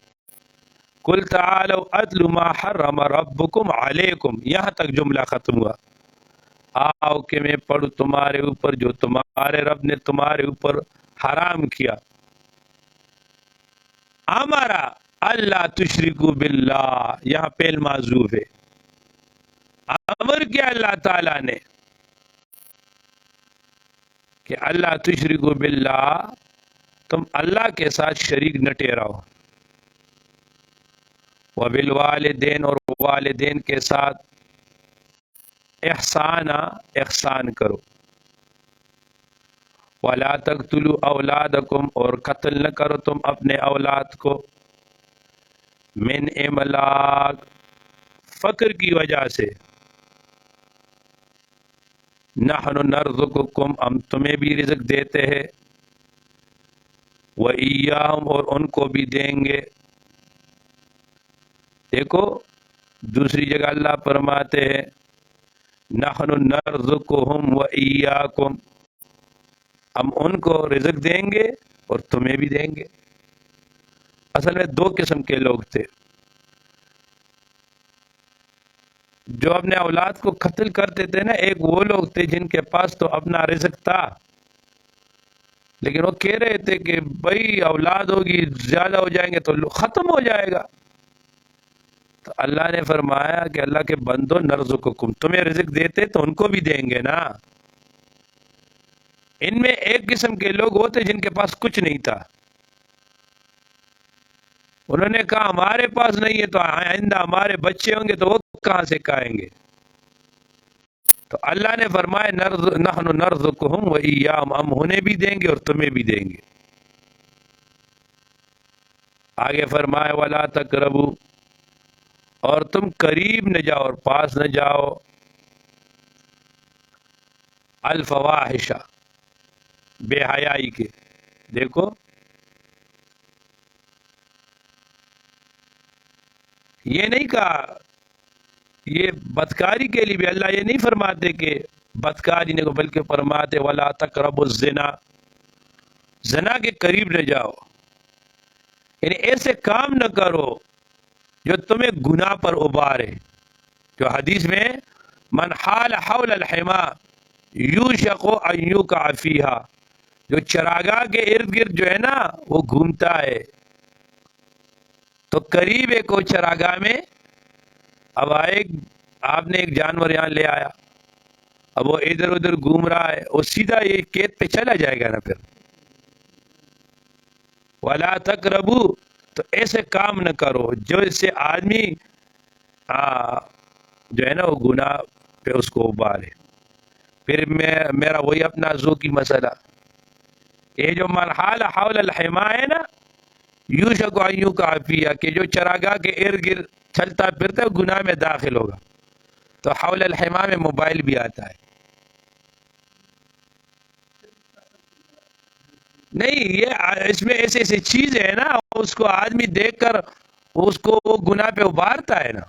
قل تعالوا اتل ما حرم ربکم علیکم، یہاں تک جملہ ختم ہوا. آؤ کہ میں پڑھوں تمہارے اوپر جو تمہارے رب نے تمہارے اوپر حرام کیا. امرا اللہ تشرکو باللہ، یہاں پہل معذوف ہے. امر کیا اللہ تعالیٰ نے کہ اللہ تشرکو باللہ، تم اللہ کے ساتھ شریک نہ ٹھہراؤ. وبالوالدین، اور والدین کے ساتھ احسان کرو. ولا تقتلوا اولادکم، اور قتل نہ کرو تم اپنے اولاد کو. من املاق، فقر کی وجہ سے. نحن نرزقکم، ہم تمہیں بھی رزق دیتے ہیں. وإیاہم، اور ان کو بھی دیں گے. دیکھو دوسری جگہ اللہ فرماتے ہیں نحن نرزقہم وإیاکم، ہم ان کو رزق دیں گے اور تمہیں بھی دیں گے. اصل میں دو قسم کے لوگ تھے جو اپنے اولاد کو قتل کرتے تھے نا. ایک وہ لوگ تھے جن کے پاس تو اپنا رزق تھا، لیکن وہ کہہ رہے تھے کہ بھائی اولاد ہوگی زیادہ ہو جائیں گے تو ختم ہو جائے گا. تو اللہ نے فرمایا کہ اللہ کے بندو نرزقکم، تمہیں رزق دیتے تو ان کو بھی دیں گے نا. ان میں ایک قسم کے لوگ ہوتے جن کے پاس کچھ نہیں تھا. انہوں نے کہا ہمارے پاس نہیں ہے تو آئندہ ہمارے بچے ہوں گے تو وہ کہاں سے کھائیں گے. تو اللہ نے فرمایا نحن نرزقہم وإیاہم، ہم انہیں بھی دیں گے اور تمہیں بھی دیں گے. آگے فرمایا ولا تقربوا، اور تم قریب نہ جاؤ اور پاس نہ جاؤ. الفواحش، بے حیائی کے. دیکھو یہ نہیں کہا، یہ بدکاری کے لیے بھی اللہ یہ نہیں فرماتے کہ بدکاری نہیں، بلکہ فرماتے ولا تقربوا الزنا، زنا کے قریب نہ جاؤ. یعنی ایسے کام نہ کرو جو تمہیں گناہ پر ابارے. جو حدیث میں من حال حول الحما یوشک ان یقع فیہا، جو چراگاہ کے ارد گرد جو ہے نا وہ گھومتا ہے تو قریب ایک وہ چراگاہ میں. اب آپ نے ایک جانور یہاں لے آیا، اب وہ ادھر ادھر گھوم رہا ہے، وہ سیدھا یہ کھیت پہ چلا جائے گا نا. پھر ولا تقربوا، تو ایسے کام نہ کرو جو اس سے آدمی جو ہے نا وہ گناہ پہ اس کو ابالے. پھر میرا وہی اپنا ذوقی مسئلہ، یہ جو من حال حول الحما ہے نا یوشک ان یقع فیہا، کہ جو چراگاہ کے ارد گرد چلتا پھرتا ہے گناہ میں داخل ہوگا. تو حول الحما میں موبائل بھی آتا ہے. نہیں، یہ اس میں ایسی ایسی چیز ہے نا اس کو آدمی دیکھ کر اس کو وہ گناہ پہ ابھارتا ہے نا.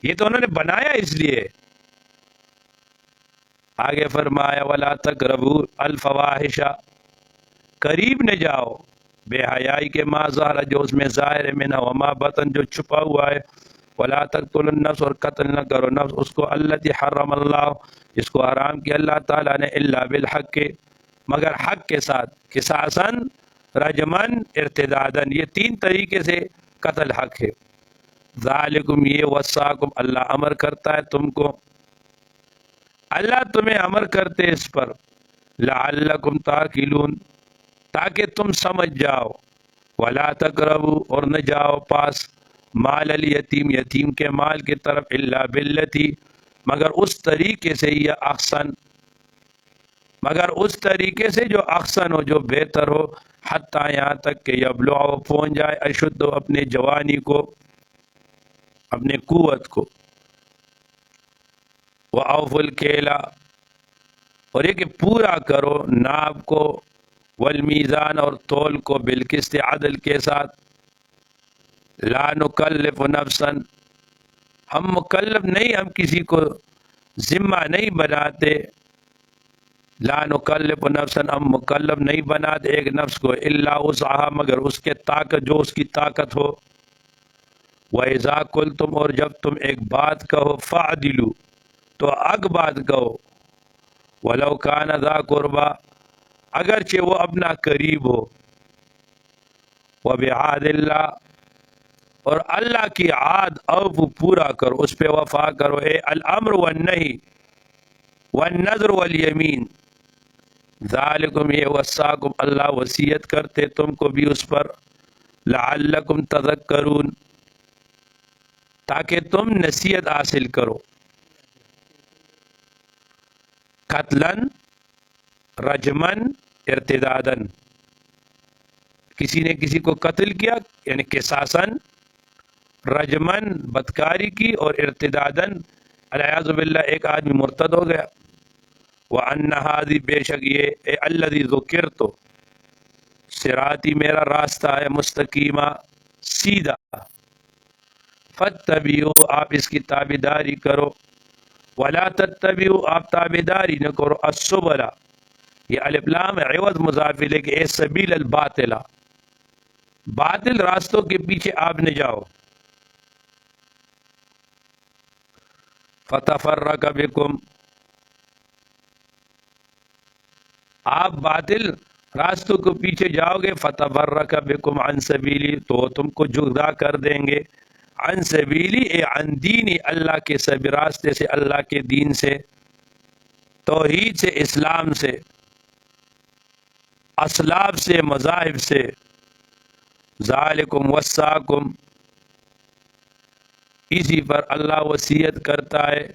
یہ تو انہوں نے بنایا اس لیے. آگے فرمایا ولا تقربوا الفواحش، قریب نہ جاؤ بے حیائی کے، ما ظہر، جو اس میں ظاہر ہے، منہا وما بطن، جو چھپا ہوا ہے. ولا تقتلوا النفس، اور قتل نہ کرو نفس اس کو التی حرم اللہ، جس کو حرام کیا اللہ تعالیٰ نے، الا بالحق، مگر حق کے ساتھ. قصاصاً، رجماً، ارتداداً، یہ تین طریقے سے قتل حق ہے. ذالکم، یہ وصاکم، اللہ امر کرتا ہے تم کو، اللہ تمہیں امر کرتے اس پر. لعلکم تعقلون، تاکہ تم سمجھ جاؤ. ولا تقربوا، اور نہ جاؤ پاس. مال الیتیم، یتیم کے مال کی طرف، الا باللتی، مگر اس طریقے سے، یا احسن، مگر اس طریقے سے جو احسن ہو، جو بہتر ہو، حتیٰ یہاں تک کہ یبلغ، پہنچ جائے، اشد، اپنے جوانی کو، اپنے قوت کو، وَأَوْفُوا الْكَيْلَ، اور یہ کہ پورا کرو ناب کو، والمیزان، اور تول کو، بالقسط، عدل کے ساتھ، لا نکلف نفسا، ہم مکلف نہیں، ہم کسی کو ذمہ نہیں بناتے، لا نکلف نفسا، ہم مکلف نہیں بناتے ایک نفس کو، الا وسعها، مگر اس کے طاقت، جو اس کی طاقت ہو، وَإِذَا قُلْتُمْ، اور جب تم ایک بات کہو، فَعْدِلُوا، تو حق بات کہو، وَلَوْ كَانَ ذَا قُرْبَى، اگرچہ وہ اپنا قریب ہو، وَبِعَهْدِ اللَّهِ، اور اللہ کی عہد اوفوا، پورا کرو، اس پہ وفا کرو، اے الامر والنہی والنذر والیمین، ذالکم، یہ وصاکم، اللہ وصیت کرتے تم کو بھی اس پر، لعلکم تذکرون، تاکہ تم نصیحت حاصل کرو، قتلاً، رجماً، ارتداداً، کسی نے کسی کو قتل کیا یعنی قصاصاً، رجماً، بدکاری کی، اور ارتداداً، الیاذ باللہ ایک آدمی مرتد ہو گیا، وَأَنَّ هَذِهِ، بے شک یہ، الَّذِي ذُكِرْتُ، صراطی، میرا راستہ ہے، مستقیمہ، سیدھا، فَاتَّبِعُوا، آپ اس کی تابعداری کرو، وَلَا تَتَّبِعُوا، آپ تابعداری نہ کرو، السُّبُلَ، یہ الف لام عوض مضاف الیہ، کہ اے سبیل الباطلہ، باطل راستوں کے پیچھے آپ نہ جاؤ، فَتَفَرَّقَ بِكُمْ، آپ باطل راستوں کے پیچھے جاؤ گے، فَتَفَرَّقَ بِكُمْ عَنْ سَبِيلِي، تو تم کو جدا کر دیں گے، عن سبیلی، اے عن دینی، اللہ کے سب راستے سے، اللہ کے دین سے، توحید سے، اسلام سے، اسلاف سے، مذاہب سے، ذالکم وصاکم، اسی پر اللہ وصیت کرتا ہے،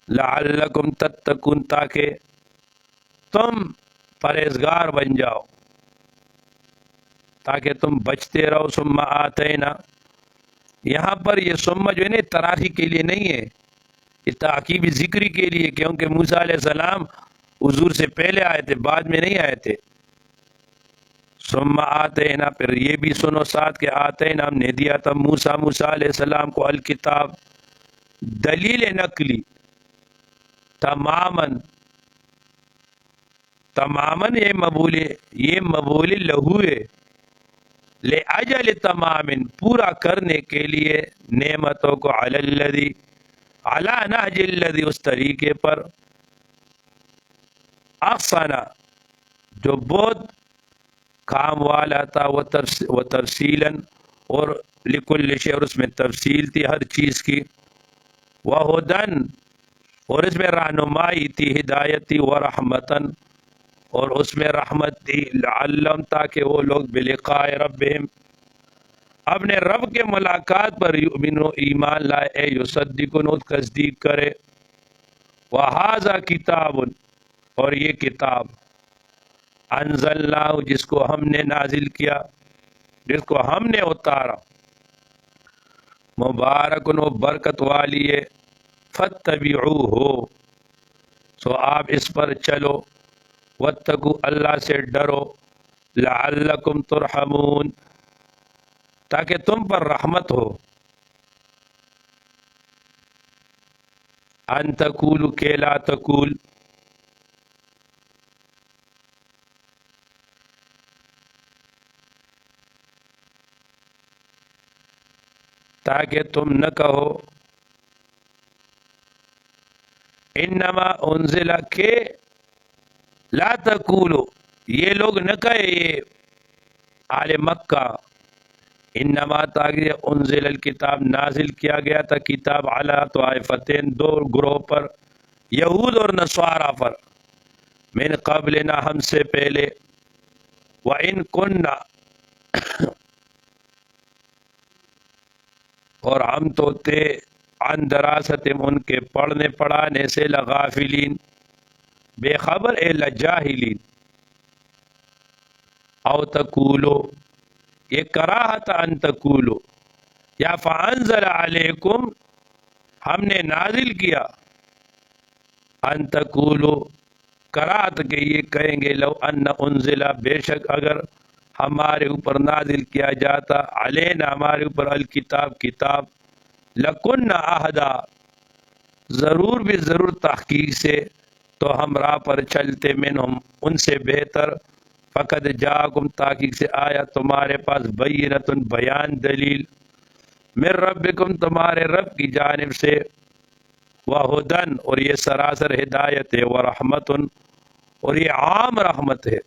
لعلکم تتقون، تاکہ تم پرہیزگار بن جاؤ، تاکہ تم بچتے رہو، ثم آتینا، یہاں پر یہ ثم جو ہے نا تراخی کے لیے نہیں ہے، یہ تعقیبی ذکری کے لیے، کیونکہ موسیٰ علیہ السلام حضور سے پہلے آئے تھے، بعد میں نہیں آئے تھے، ثم آتینا، پھر یہ بھی سنو ساتھ کہ آتینا، ہم نے دیا تھا موسیٰ علیہ السلام کو، الکتاب، دلیل نقلی، تماماً، تماماً، یہ مبول لہو ہے، لِأَجَلِ تمام، پورا کرنے کے لیے نعمتوں کو، علی الذی، علی نہج الذی، اس طریقے پر، احسنا، جو بہت کام والا تھا، وہ تفصیلاً، اور لکل شیء، اور اس میں تفصیل تھی ہر چیز کی، وہدن، اور اس میں رہنمائی تھی، ہدایت تھی، ورحمتن، اور اس میں رحمت تھی، لعلہم، تاکہ وہ لوگ بلقاء ربہم، اپنے رب کے ملاقات پر، یؤمنو، ایمان لائے، اے یصدقون، تصدیق کرے، وہذا کتاب، اور یہ کتاب، انزلناہ، جس کو ہم نے نازل کیا، جس کو ہم نے اتارا، مبارکن، و برکت والی ہے، فاتبعوہ، سو آپ اس پر چلو، واتقوا، اللہ سے ڈرو، لعلکم ترحمون، تاکہ تم پر رحمت ہو، ان تقولوا، کہ لا تقول، تاکہ تم نہ کہو، انما انزل، کہ لا تقولوا، یہ لوگ نہ کہے، یہ آل مکہ، انما، تاکہ انزل الکتاب، نازل کیا گیا تھا کتاب، علی طائفتین، دو گروہ پر، یہود اور نصارہ پر، من قبلنا، ہم سے پہلے، وَإِن كُنَّا، اور ہم تو تھے عن دراستہم ان کے پڑھنے پڑھانے سے لغافلین بے خبر اے لجاہلین او تقولو یہ کراہت ان تقولو یا فانزل علیکم ہم نے نازل کیا ان تقولو کراہت کہ یہ کہیں گے لو ان انزلہ بے شک اگر ہمارے اوپر نازل کیا جاتا علینا ہمارے اوپر الکتاب کتاب لکن اہدا ضرور بھی ضرور تحقیق سے تو ہم راہ پر چلتے منہم ان سے بہتر فقد جاکم تحقیق سے آیا تمہارے پاس بینۃ بیان دلیل من ربکم تمہارے رب کی جانب سے وہدن اور یہ سراسر ہدایت ہے ورحمت اور یہ عام رحمت ہے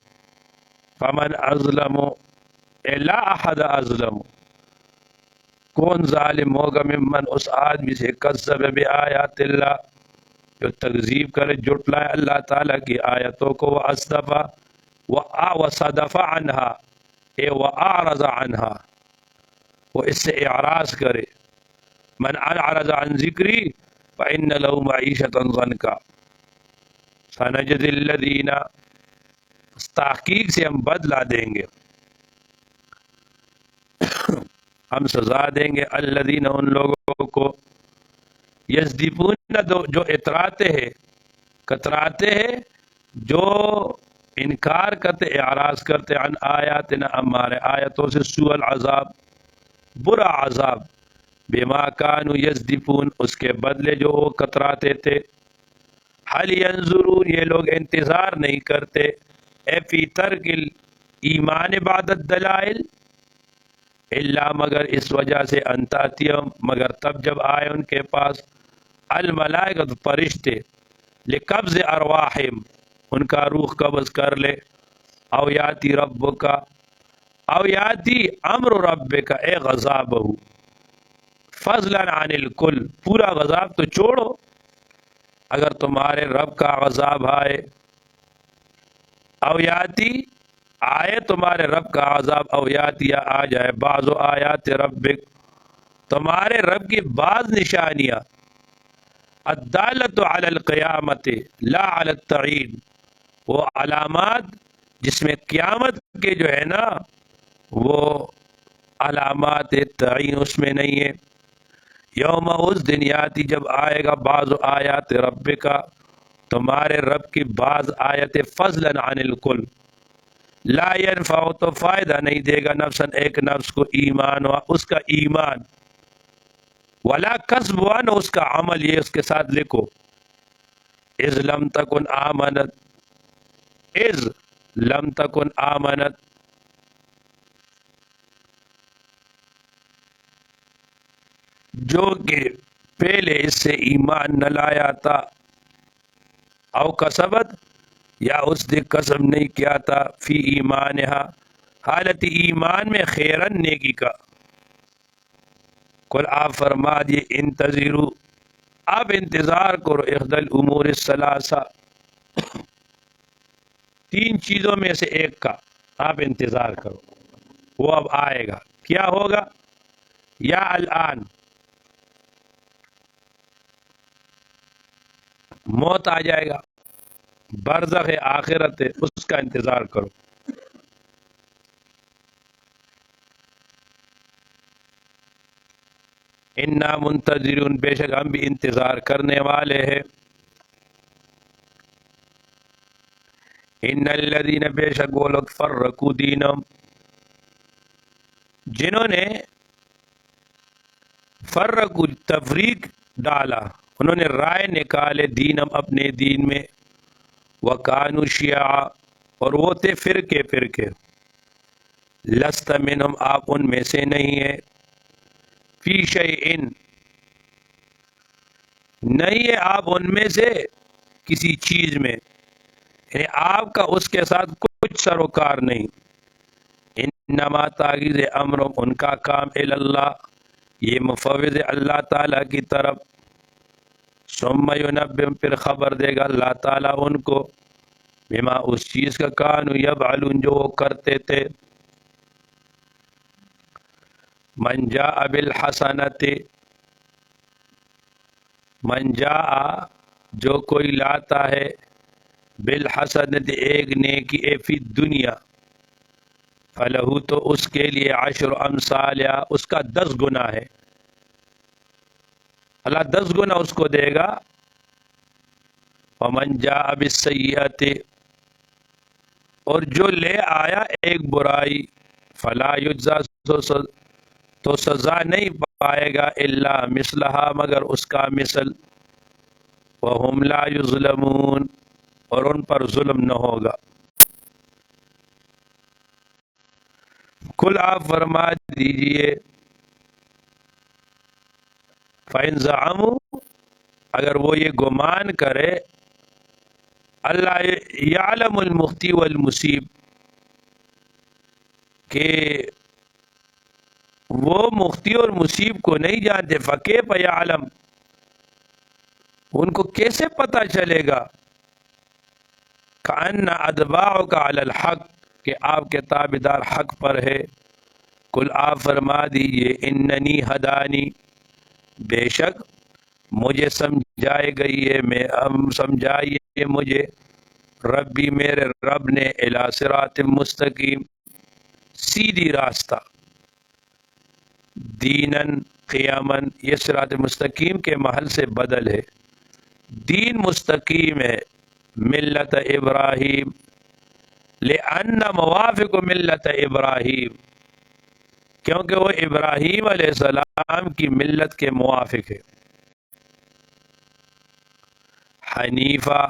فمن ازلم اے لا احد ازلم کون ظالم ہوگا ممن اس آدمی سے کذب بآیات اللہ جو تکذیب کرے جھٹلائے اللہ تعالیٰ کی آیتوں کو وصدف عنہا اے واعرض عنہا وہ اس سے اعراض کرے من اعرض عن ذکری فإن له معیشة ضنکا سنجزی الذین تحقیق سے ہم بدلا دیں گے ہم سزا دیں گے الذین ان لوگوں کو یصدفون جو اتراتے ہیں کتراتے ہیں جو انکار کرتے اعراض کرتے عن آیاتنا ہمارے آیتوں سے سوء العذاب برا عذاب بما کانوا یصدفون اس کے بدلے جو وہ کتراتے تھے حل ینظرون یہ لوگ انتظار نہیں کرتے اے فی ترک ایمان بعد الدلائل الا مگر اس وجہ سے انتاتیم مگر تب جب آئے ان کے پاس الملائکۃ فرشتے لقبض ارواحہم ان کا روح قبض کر لے او یاتی ربک او یاتی امر ربک اے غضابہ فضلا عن الکل پورا غضاب تو چھوڑو اگر تمہارے رب کا غضاب آئے او یاتی آئے تمہارے رب کا عذاب او یاتی یا آ جائے بعض آیات ربک تمہارے رب کی بعض نشانیاں الدالت علی القیامت لا علی التعین وہ علامات جس میں قیامت کے جو ہے نا وہ علامات تعین اس میں نہیں ہے یوم اس دن یاتی جب آئے گا بعض آیات رب کا تمہارے رب کی بعض آیت فضلا عن الکل لا ينفع تو فائدہ نہیں دے گا نفسا ایک نفس کو ایمان و اس کا ایمان ولا کسب نہ اس کا عمل یہ اس کے ساتھ لکھو اذ لم تکن آمنت اذ لم تکن آمنت جو کہ پہلے اس سے ایمان نہ لایا تھا او کسبت یا اس نے قسم نہیں کیا تھا فی ایمانہا حالت ایمان میں خیرن نیکی کا قل آپ فرما دیے انتظروا اب انتظار کرو احدى الامور الثلاثہ تین چیزوں میں سے ایک کا آپ انتظار کرو وہ اب آئے گا کیا ہوگا یا الان موت آ جائے گا برزخ آخرت ہے اس کا انتظار کرو انا منتظرون بے شک ہم بھی انتظار کرنے والے ہیں ان الذین بے شک وہ لوگ فرقوا دینہم جنہوں نے فرقوا تفریق ڈالا انہوں نے رائے نکالے دینم اپنے دین میں وکانوا شیعا اور وہ تھے فرقے فرقے لست منہم آپ ان میں سے نہیں ہے فی شیئن نہیں ہے آپ ان میں سے کسی چیز میں یعنی آپ کا اس کے ساتھ کچھ سروکار نہیں انما تاغیز امرم ان کا کام اللہ یہ مفوض اللہ تعالیٰ کی طرف ثم ینبئہم پھر خبر دے گا اللہ تعالیٰ ان کو بما اس چیز کا کانوا یفعلون جو وہ کرتے تھے من جاء بالحسنت، من جاء جو کوئی لاتا ہے، بالحسنت ایک نیکی، فی دنیا، فلہو تو اس کے لیے عشر امثالہا، اس کا 10 گنا ہے، اللہ 10 گنا اس کو دے گا۔ ومن جاء بالسیئۃ، اور جو لے آیا ایک برائی، فلا یجزا، تو سزا نہیں پائے گا، الا مثلہا، مگر اس کا مثل، وہم لا یظلمون، اور ان پر ظلم نہ ہوگا۔ کل آپ فرما دیجئے، فَإِن زَعَمُوا، اگر وہ یہ گمان کرے، اللہ یعلم المخطی والمصیب، کہ وہ مخطی اور مصیب کو نہیں جانتے، فَكَيْفَ يَعْلَمُ، ان کو کیسے پتہ چلے گا، كَأَنَّ أَتْبَاعُكَ عَلَى الْحَقِّ، کہ آپ کے تابعدار حق پر ہے۔ کل آپ فرما دیجئے، اننی ہدانی، بے شک مجھے سمجھائے گئی ہے، میں سمجھائیے مجھے، ربی، میرے رب نے، الی صراط مستقیم، سیدھی راستہ، دینن قیامن، یہ صراط مستقیم کے محل سے بدل ہے، دین مستقیم ہے، ملت ابراہیم، لأن موافق ملت ابراہیم، کیونکہ وہ ابراہیم علیہ السلام کی ملت کے موافق ہے، حنیفہ،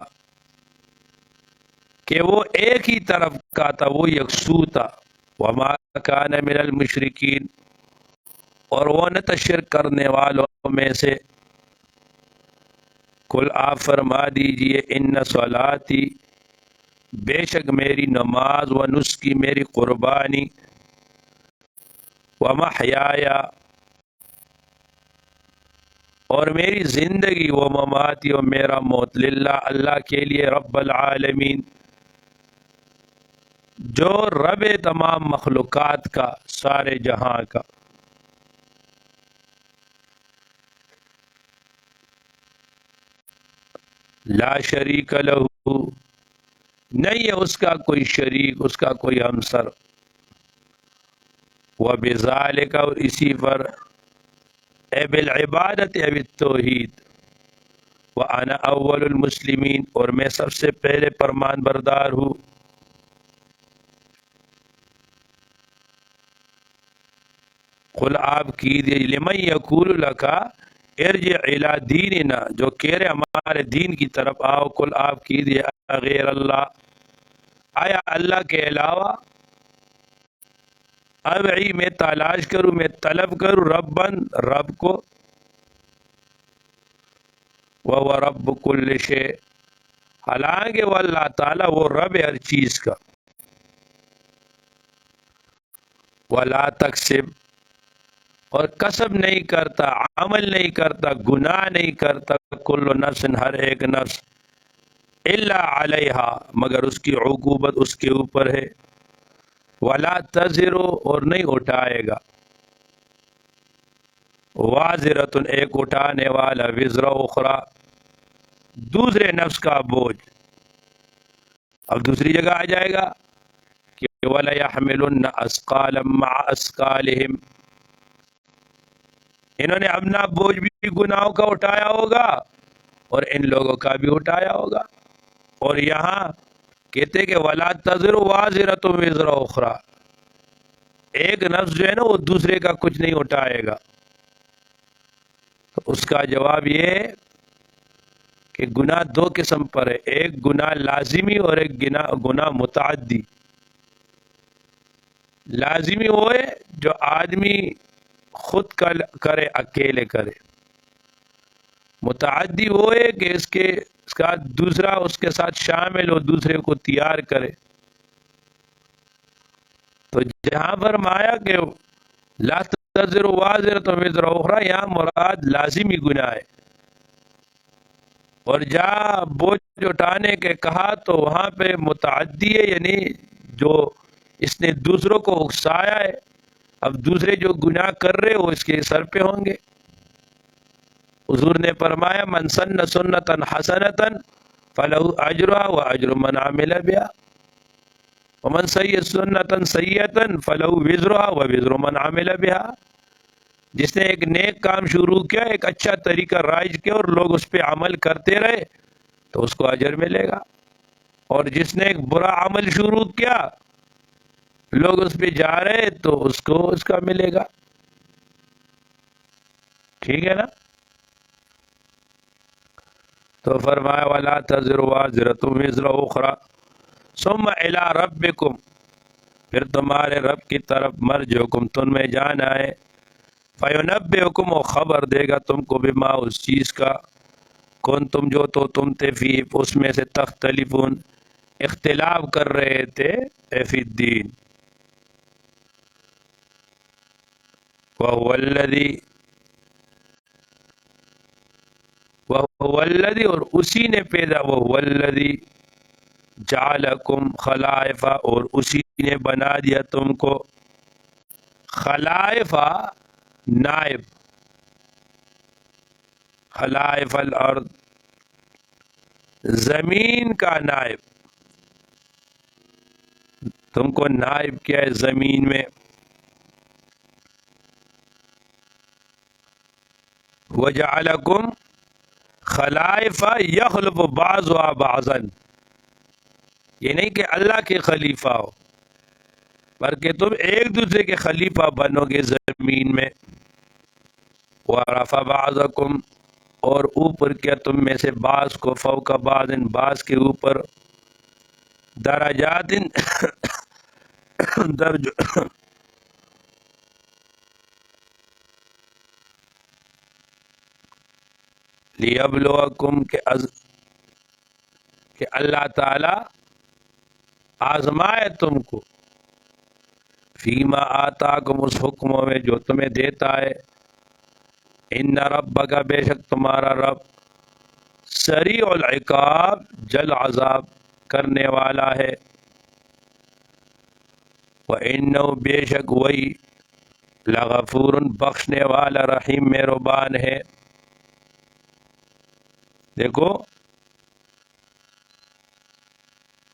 کہ وہ ایک ہی طرف کا تھا، وہ یکسو تھا، وما کان من المشرکین، اور وہ نہ تھا شرک کرنے والوں میں سے۔ کل آپ فرما دیجئے، ان صلاتی، بے شک میری نماز، و نسکی، میری قربانی، ومحیایا، اور میری زندگی، و مماتی، و میرا موت، للہ، اللہ کے لیے، رب العالمین، جو رب تمام مخلوقات کا، سارے جہاں کا۔ لا شریک لہ، نہیں ہے اس کا کوئی شریک، اس کا کوئی ہمسر، وبذالک، اور اسی پر، اے بالعبادت، اب التوحید، وانا اول المسلمین، اور میں سب سے پہلے فرمان بردار ہوں۔ قل آپ کیجئے، لمن یقول لک ارجع الی دیننا، جو کہہ رہے ہمارے دین کی طرف آؤ، قل آپ کیجئے، غیر اللہ، آیا اللہ کے علاوہ، ابعی، میں تلاش کروں، میں طلب کروں، ربن، رب کو، وہو رب کل شیء، حالانکہ وہ اللہ تعالیٰ وہ رب ہے ہر چیز کا، ولا تکسب، اور کسب نہیں کرتا، عمل نہیں کرتا، گناہ نہیں کرتا، کل نفس، ہر ایک نفس، الا علیہا، مگر اس کی عقوبت اس کے اوپر ہے، ولا تزر، اور نہیں اٹھائے گا، وازرۃ، ایک اٹھانے والا، وزر اخری، دوسرے نفس کا بوجھ۔ اب دوسری جگہ آ جائے گا کہ وَلَيَحْمِلُنَّ أَثْقَالًا مَعَ أَثْقَالِهِمْ، انہوں نے اپنا بوجھ بھی گناہوں کا اٹھایا ہوگا اور ان لوگوں کا بھی اٹھایا ہوگا۔ اور یہاں کہتے کہ وَلَا تَزِرُ وَازِرَةٌ وِزْرَ أُخْرَىٰ، ایک نفس جو ہے نا وہ دوسرے کا کچھ نہیں اٹھائے گا۔ تو اس کا جواب یہ ہے کہ گناہ 2 قسم پر ہے، ایک گناہ لازمی اور ایک گناہ متعدی۔ لازمی وہ ہے جو آدمی خود کرے، اکیلے کرے، متعدی وہ ہے کہ اس کا دوسرا اس کے ساتھ شامل ہو، دوسرے کو تیار کرے۔ تو جہاں فرمایا کہ لا تزر وازرۃ وزر اخری، یہاں مراد لازمی گناہ ہے، اور جہاں بوجھ اٹھانے کے کہا تو وہاں پہ متعدی ہے، یعنی جو اس نے دوسروں کو اکسایا ہے، اب دوسرے جو گناہ کر رہے وہ اس کے سر پہ ہوں گے. حضور نے فرمایا من سن سنتا حسنتا فلہ اجرها واجر من عمل بها ومن سیئ سنتا سیئتا فلہ وزرها ووزر من عمل بها. جس نے ایک نیک کام شروع کیا، ایک اچھا طریقہ رائج کیا اور لوگ اس پہ عمل کرتے رہے تو اس کو اجر ملے گا، اور جس نے ایک برا عمل شروع کیا لوگ اس پہ جا رہے تو اس کو اس کا ملے گا. ٹھیک ہے نا؟ تو فرمایا وَلَا تَزِرُ وَازِرَةٌ وِزْرَ أُخْرَىٰ ثُمَّ إِلَىٰ رَبِّكُمْ، پھر تمہارے رب کی طرف مرجعکم، تم میں جانا ہے، فَيُنَبِّئُكُمْ، وہ خبر دے گا تم کو، بما اس چیز کا، کون تم جو تو تم تھے فی اس میں سے تختلفون اختلاف کر رہے تھے، فی الدین. وَهُوَ الذی، اور اسی نے پیدا، وَهُوَ الذی جعلکم خلائف، اور اسی نے بنا دیا تم کو خلائف، نائب، خلائف الارض، زمین کا نائب، تم کو نائب کیا ہے زمین میں. وَجَعَلَكُمْ خَلَائِفَ يَخْلُفُ بَعْضُهَا بَعْضًا، یہ نہیں کہ اللہ کے خلیفہ ہو بلکہ تم ایک دوسرے کے خلیفہ بنو گے زمین میں. وَرَفَعَ بَعْضَكُمْ، اور اوپر کیا تم میں سے بعض کو، فوق بعض، بعض کے اوپر، درجات درج، لیبلوکم، کہ اللہ تعالی آزمائے تم کو، فیما آتاکم، اس حکموں میں جو تمہیں دیتا ہے. ان ربک، بے شک تمہارا رب، سریع العقاب، جل عذاب کرنے والا ہے. وَإِنَّهُ، بے شک وہی، لغفور، بخشنے والا، رحیم، مہربان ہے. دیکھو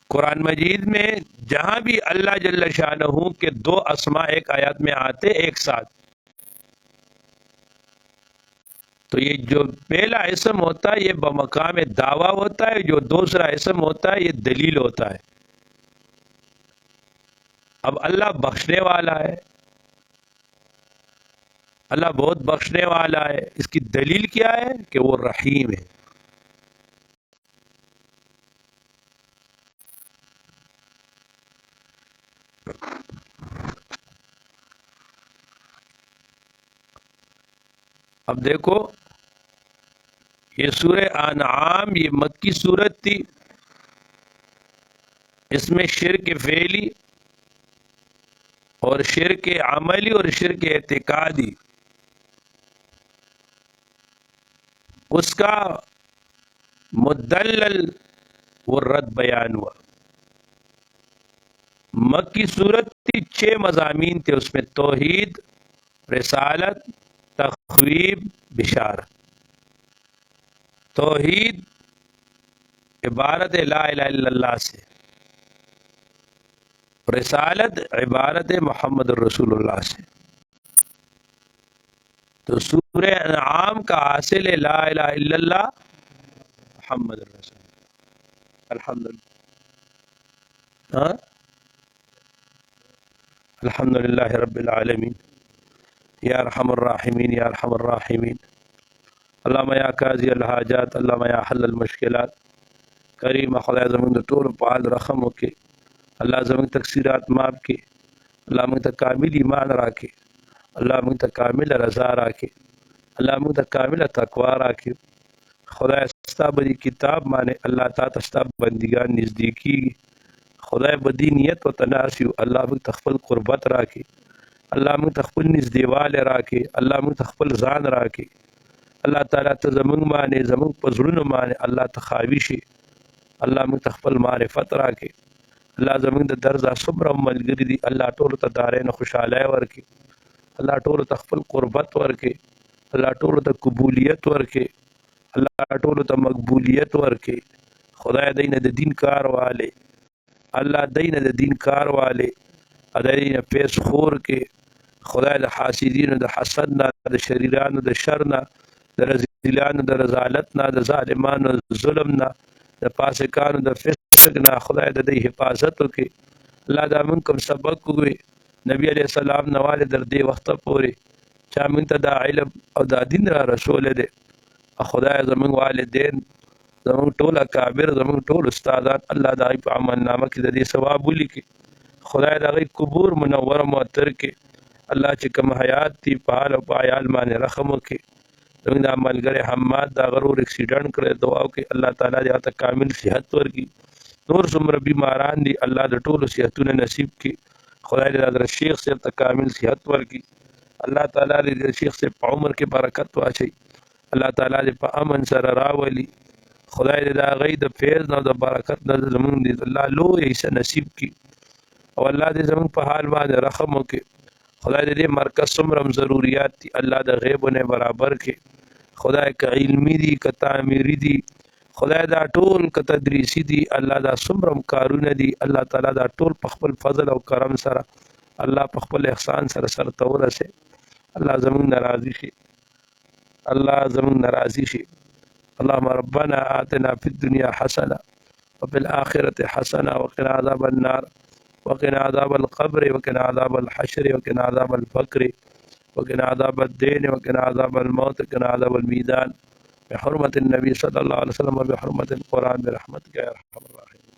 قرآن مجید میں جہاں بھی اللہ جل شانہ کے دو اسماء ایک آیات میں آتے ایک ساتھ، تو یہ جو پہلا اسم ہوتا ہے یہ بمقام دعویٰ ہوتا ہے، جو دوسرا اسم ہوتا ہے یہ دلیل ہوتا ہے. اب اللہ بخشنے والا ہے، اللہ بہت بخشنے والا ہے، اس کی دلیل کیا ہے کہ وہ رحیم ہے. اب دیکھو یہ سورہ انعام، یہ مکی سورت تھی، اس میں شرک فعلی اور شرک عملی اور شرک اعتقادی اس کا مدلل و رد بیان ہوا. مکی صورت تھی، 6 مضامین تھے اس میں، توحید، رسالت، تخویب، بشارت. توحید عبارت لا الہ الا اللہ سے، رسالت عبارت محمد الرسول اللہ سے. تو سورہ انعام کا حاصل ہے لا الہ الا اللہ محمد الرسول اللہ. الحمدللہ، الحمدللہ رب العالمین، یا ارحم الراحمین، یا ارحم الراحمین. اللہم یا قاضی الحاجات، اللہم یا حل المشکلات. کریم خدای زمون د ټول په حال رحم وکړي. الله زمون تقصیرات معاف کړي. الله موږ ته کامل ایمان راکړي. الله موږ ته کامل رضا راکړي. الله موږ ته کامل تقوا راکړي. خدای ستا په کتاب باندې الله تعالی ستا بندگان نزدیکی، خدای بدی نیت و تناسي، الله موږ ته خپل قربت راکړي. الله موږ ته خپل نزدېواله راکړي. الله موږ ته خپل ځان راکړي. الله تعالی ته زمونږ باندې زمونږ په زړونو باندې الله ته خاوي شي. الله موږ ته خپل معرفت راکړي. الله زمونږ د درځه صبر او ملګری دي. الله ټولو ته دارین خوشحالی ورکړي. الله ټول ته خپل قربت ورکړي، الله ټول ته قبولیت ورکړي، الله ټول ته مقبولیت ورکړي. خدای دینه د دین کار والے، الله دینه د دین کار والے، دینه پیس خور کې خدای د حاسدینو د حسد نه، د شریرانو د شر نه، د رذیلانو د رذالت نه، د ظالمانو د ظلم نه، د فاسقانو د فسق نه خدای د دې حفاظت وکړي. الله دا موږ کوم سبق وي نبی علیہ السلام نواله در دې وخت پورې چا موږ ته دا علم او دا دین را رسول دی. خدای زموږ والدین، زموږ ټول اکابر، زموږ ټول استادان الله د په عمل نامه کې د دې ثواب ولیکي. خدای د هغوی قبور منور معطر کې الله چې کوم حیات دي په حال او په عیال باندې رحم وکړي. زموږ د ملګری حماد دا غرور اکسیډنټ کړی، دعا وکړي الله تعالی دې هغه ته کامل صحت ورکړي. نور څومره بیماران دي الله د ټولو صحتونه نصیب کړي. خدای دې حضرت شیخ صاحب ته کامل صحت ورکړي. الله تعالی دې شیخ صاحب په عمر کې برکت واچي. الله تعالی دې په امن سره راولي. خدای دې د هغوی د فیض نه او د برکت نه زموږ دې الله لوی حصه نصیب کړي او الله دې زموږ په حال باندې رحم وکړي. خدای دې مرکز څومره ضروریات دي الله د غیبونه برابر کړي. خدای که علمي دي که تعمیري دي، خدای دا ټول که تدریسي دي، الله دا څومره کارونه دي الله تعالی دا ټول په خپل فضل او کرم سره الله په خپل احسان سره سرته ورسوي. الله زموږ نه راضي شي، الله زموږ نه راضي شي. اللهم ربنا آتنا في الدنيا حسنة وفي الآخرة حسنة وقنا عذاب النار وقنا عذاب القبر وقنا عذاب الحشر وقنا عذاب الفقر وقنا عذاب الدين وقنا عذاب الموت وقنا عذاب الميزان بحرمة النبي صلى الله عليه وسلم وبحرمة القرآن برحمتك يا أرحم الراحمين.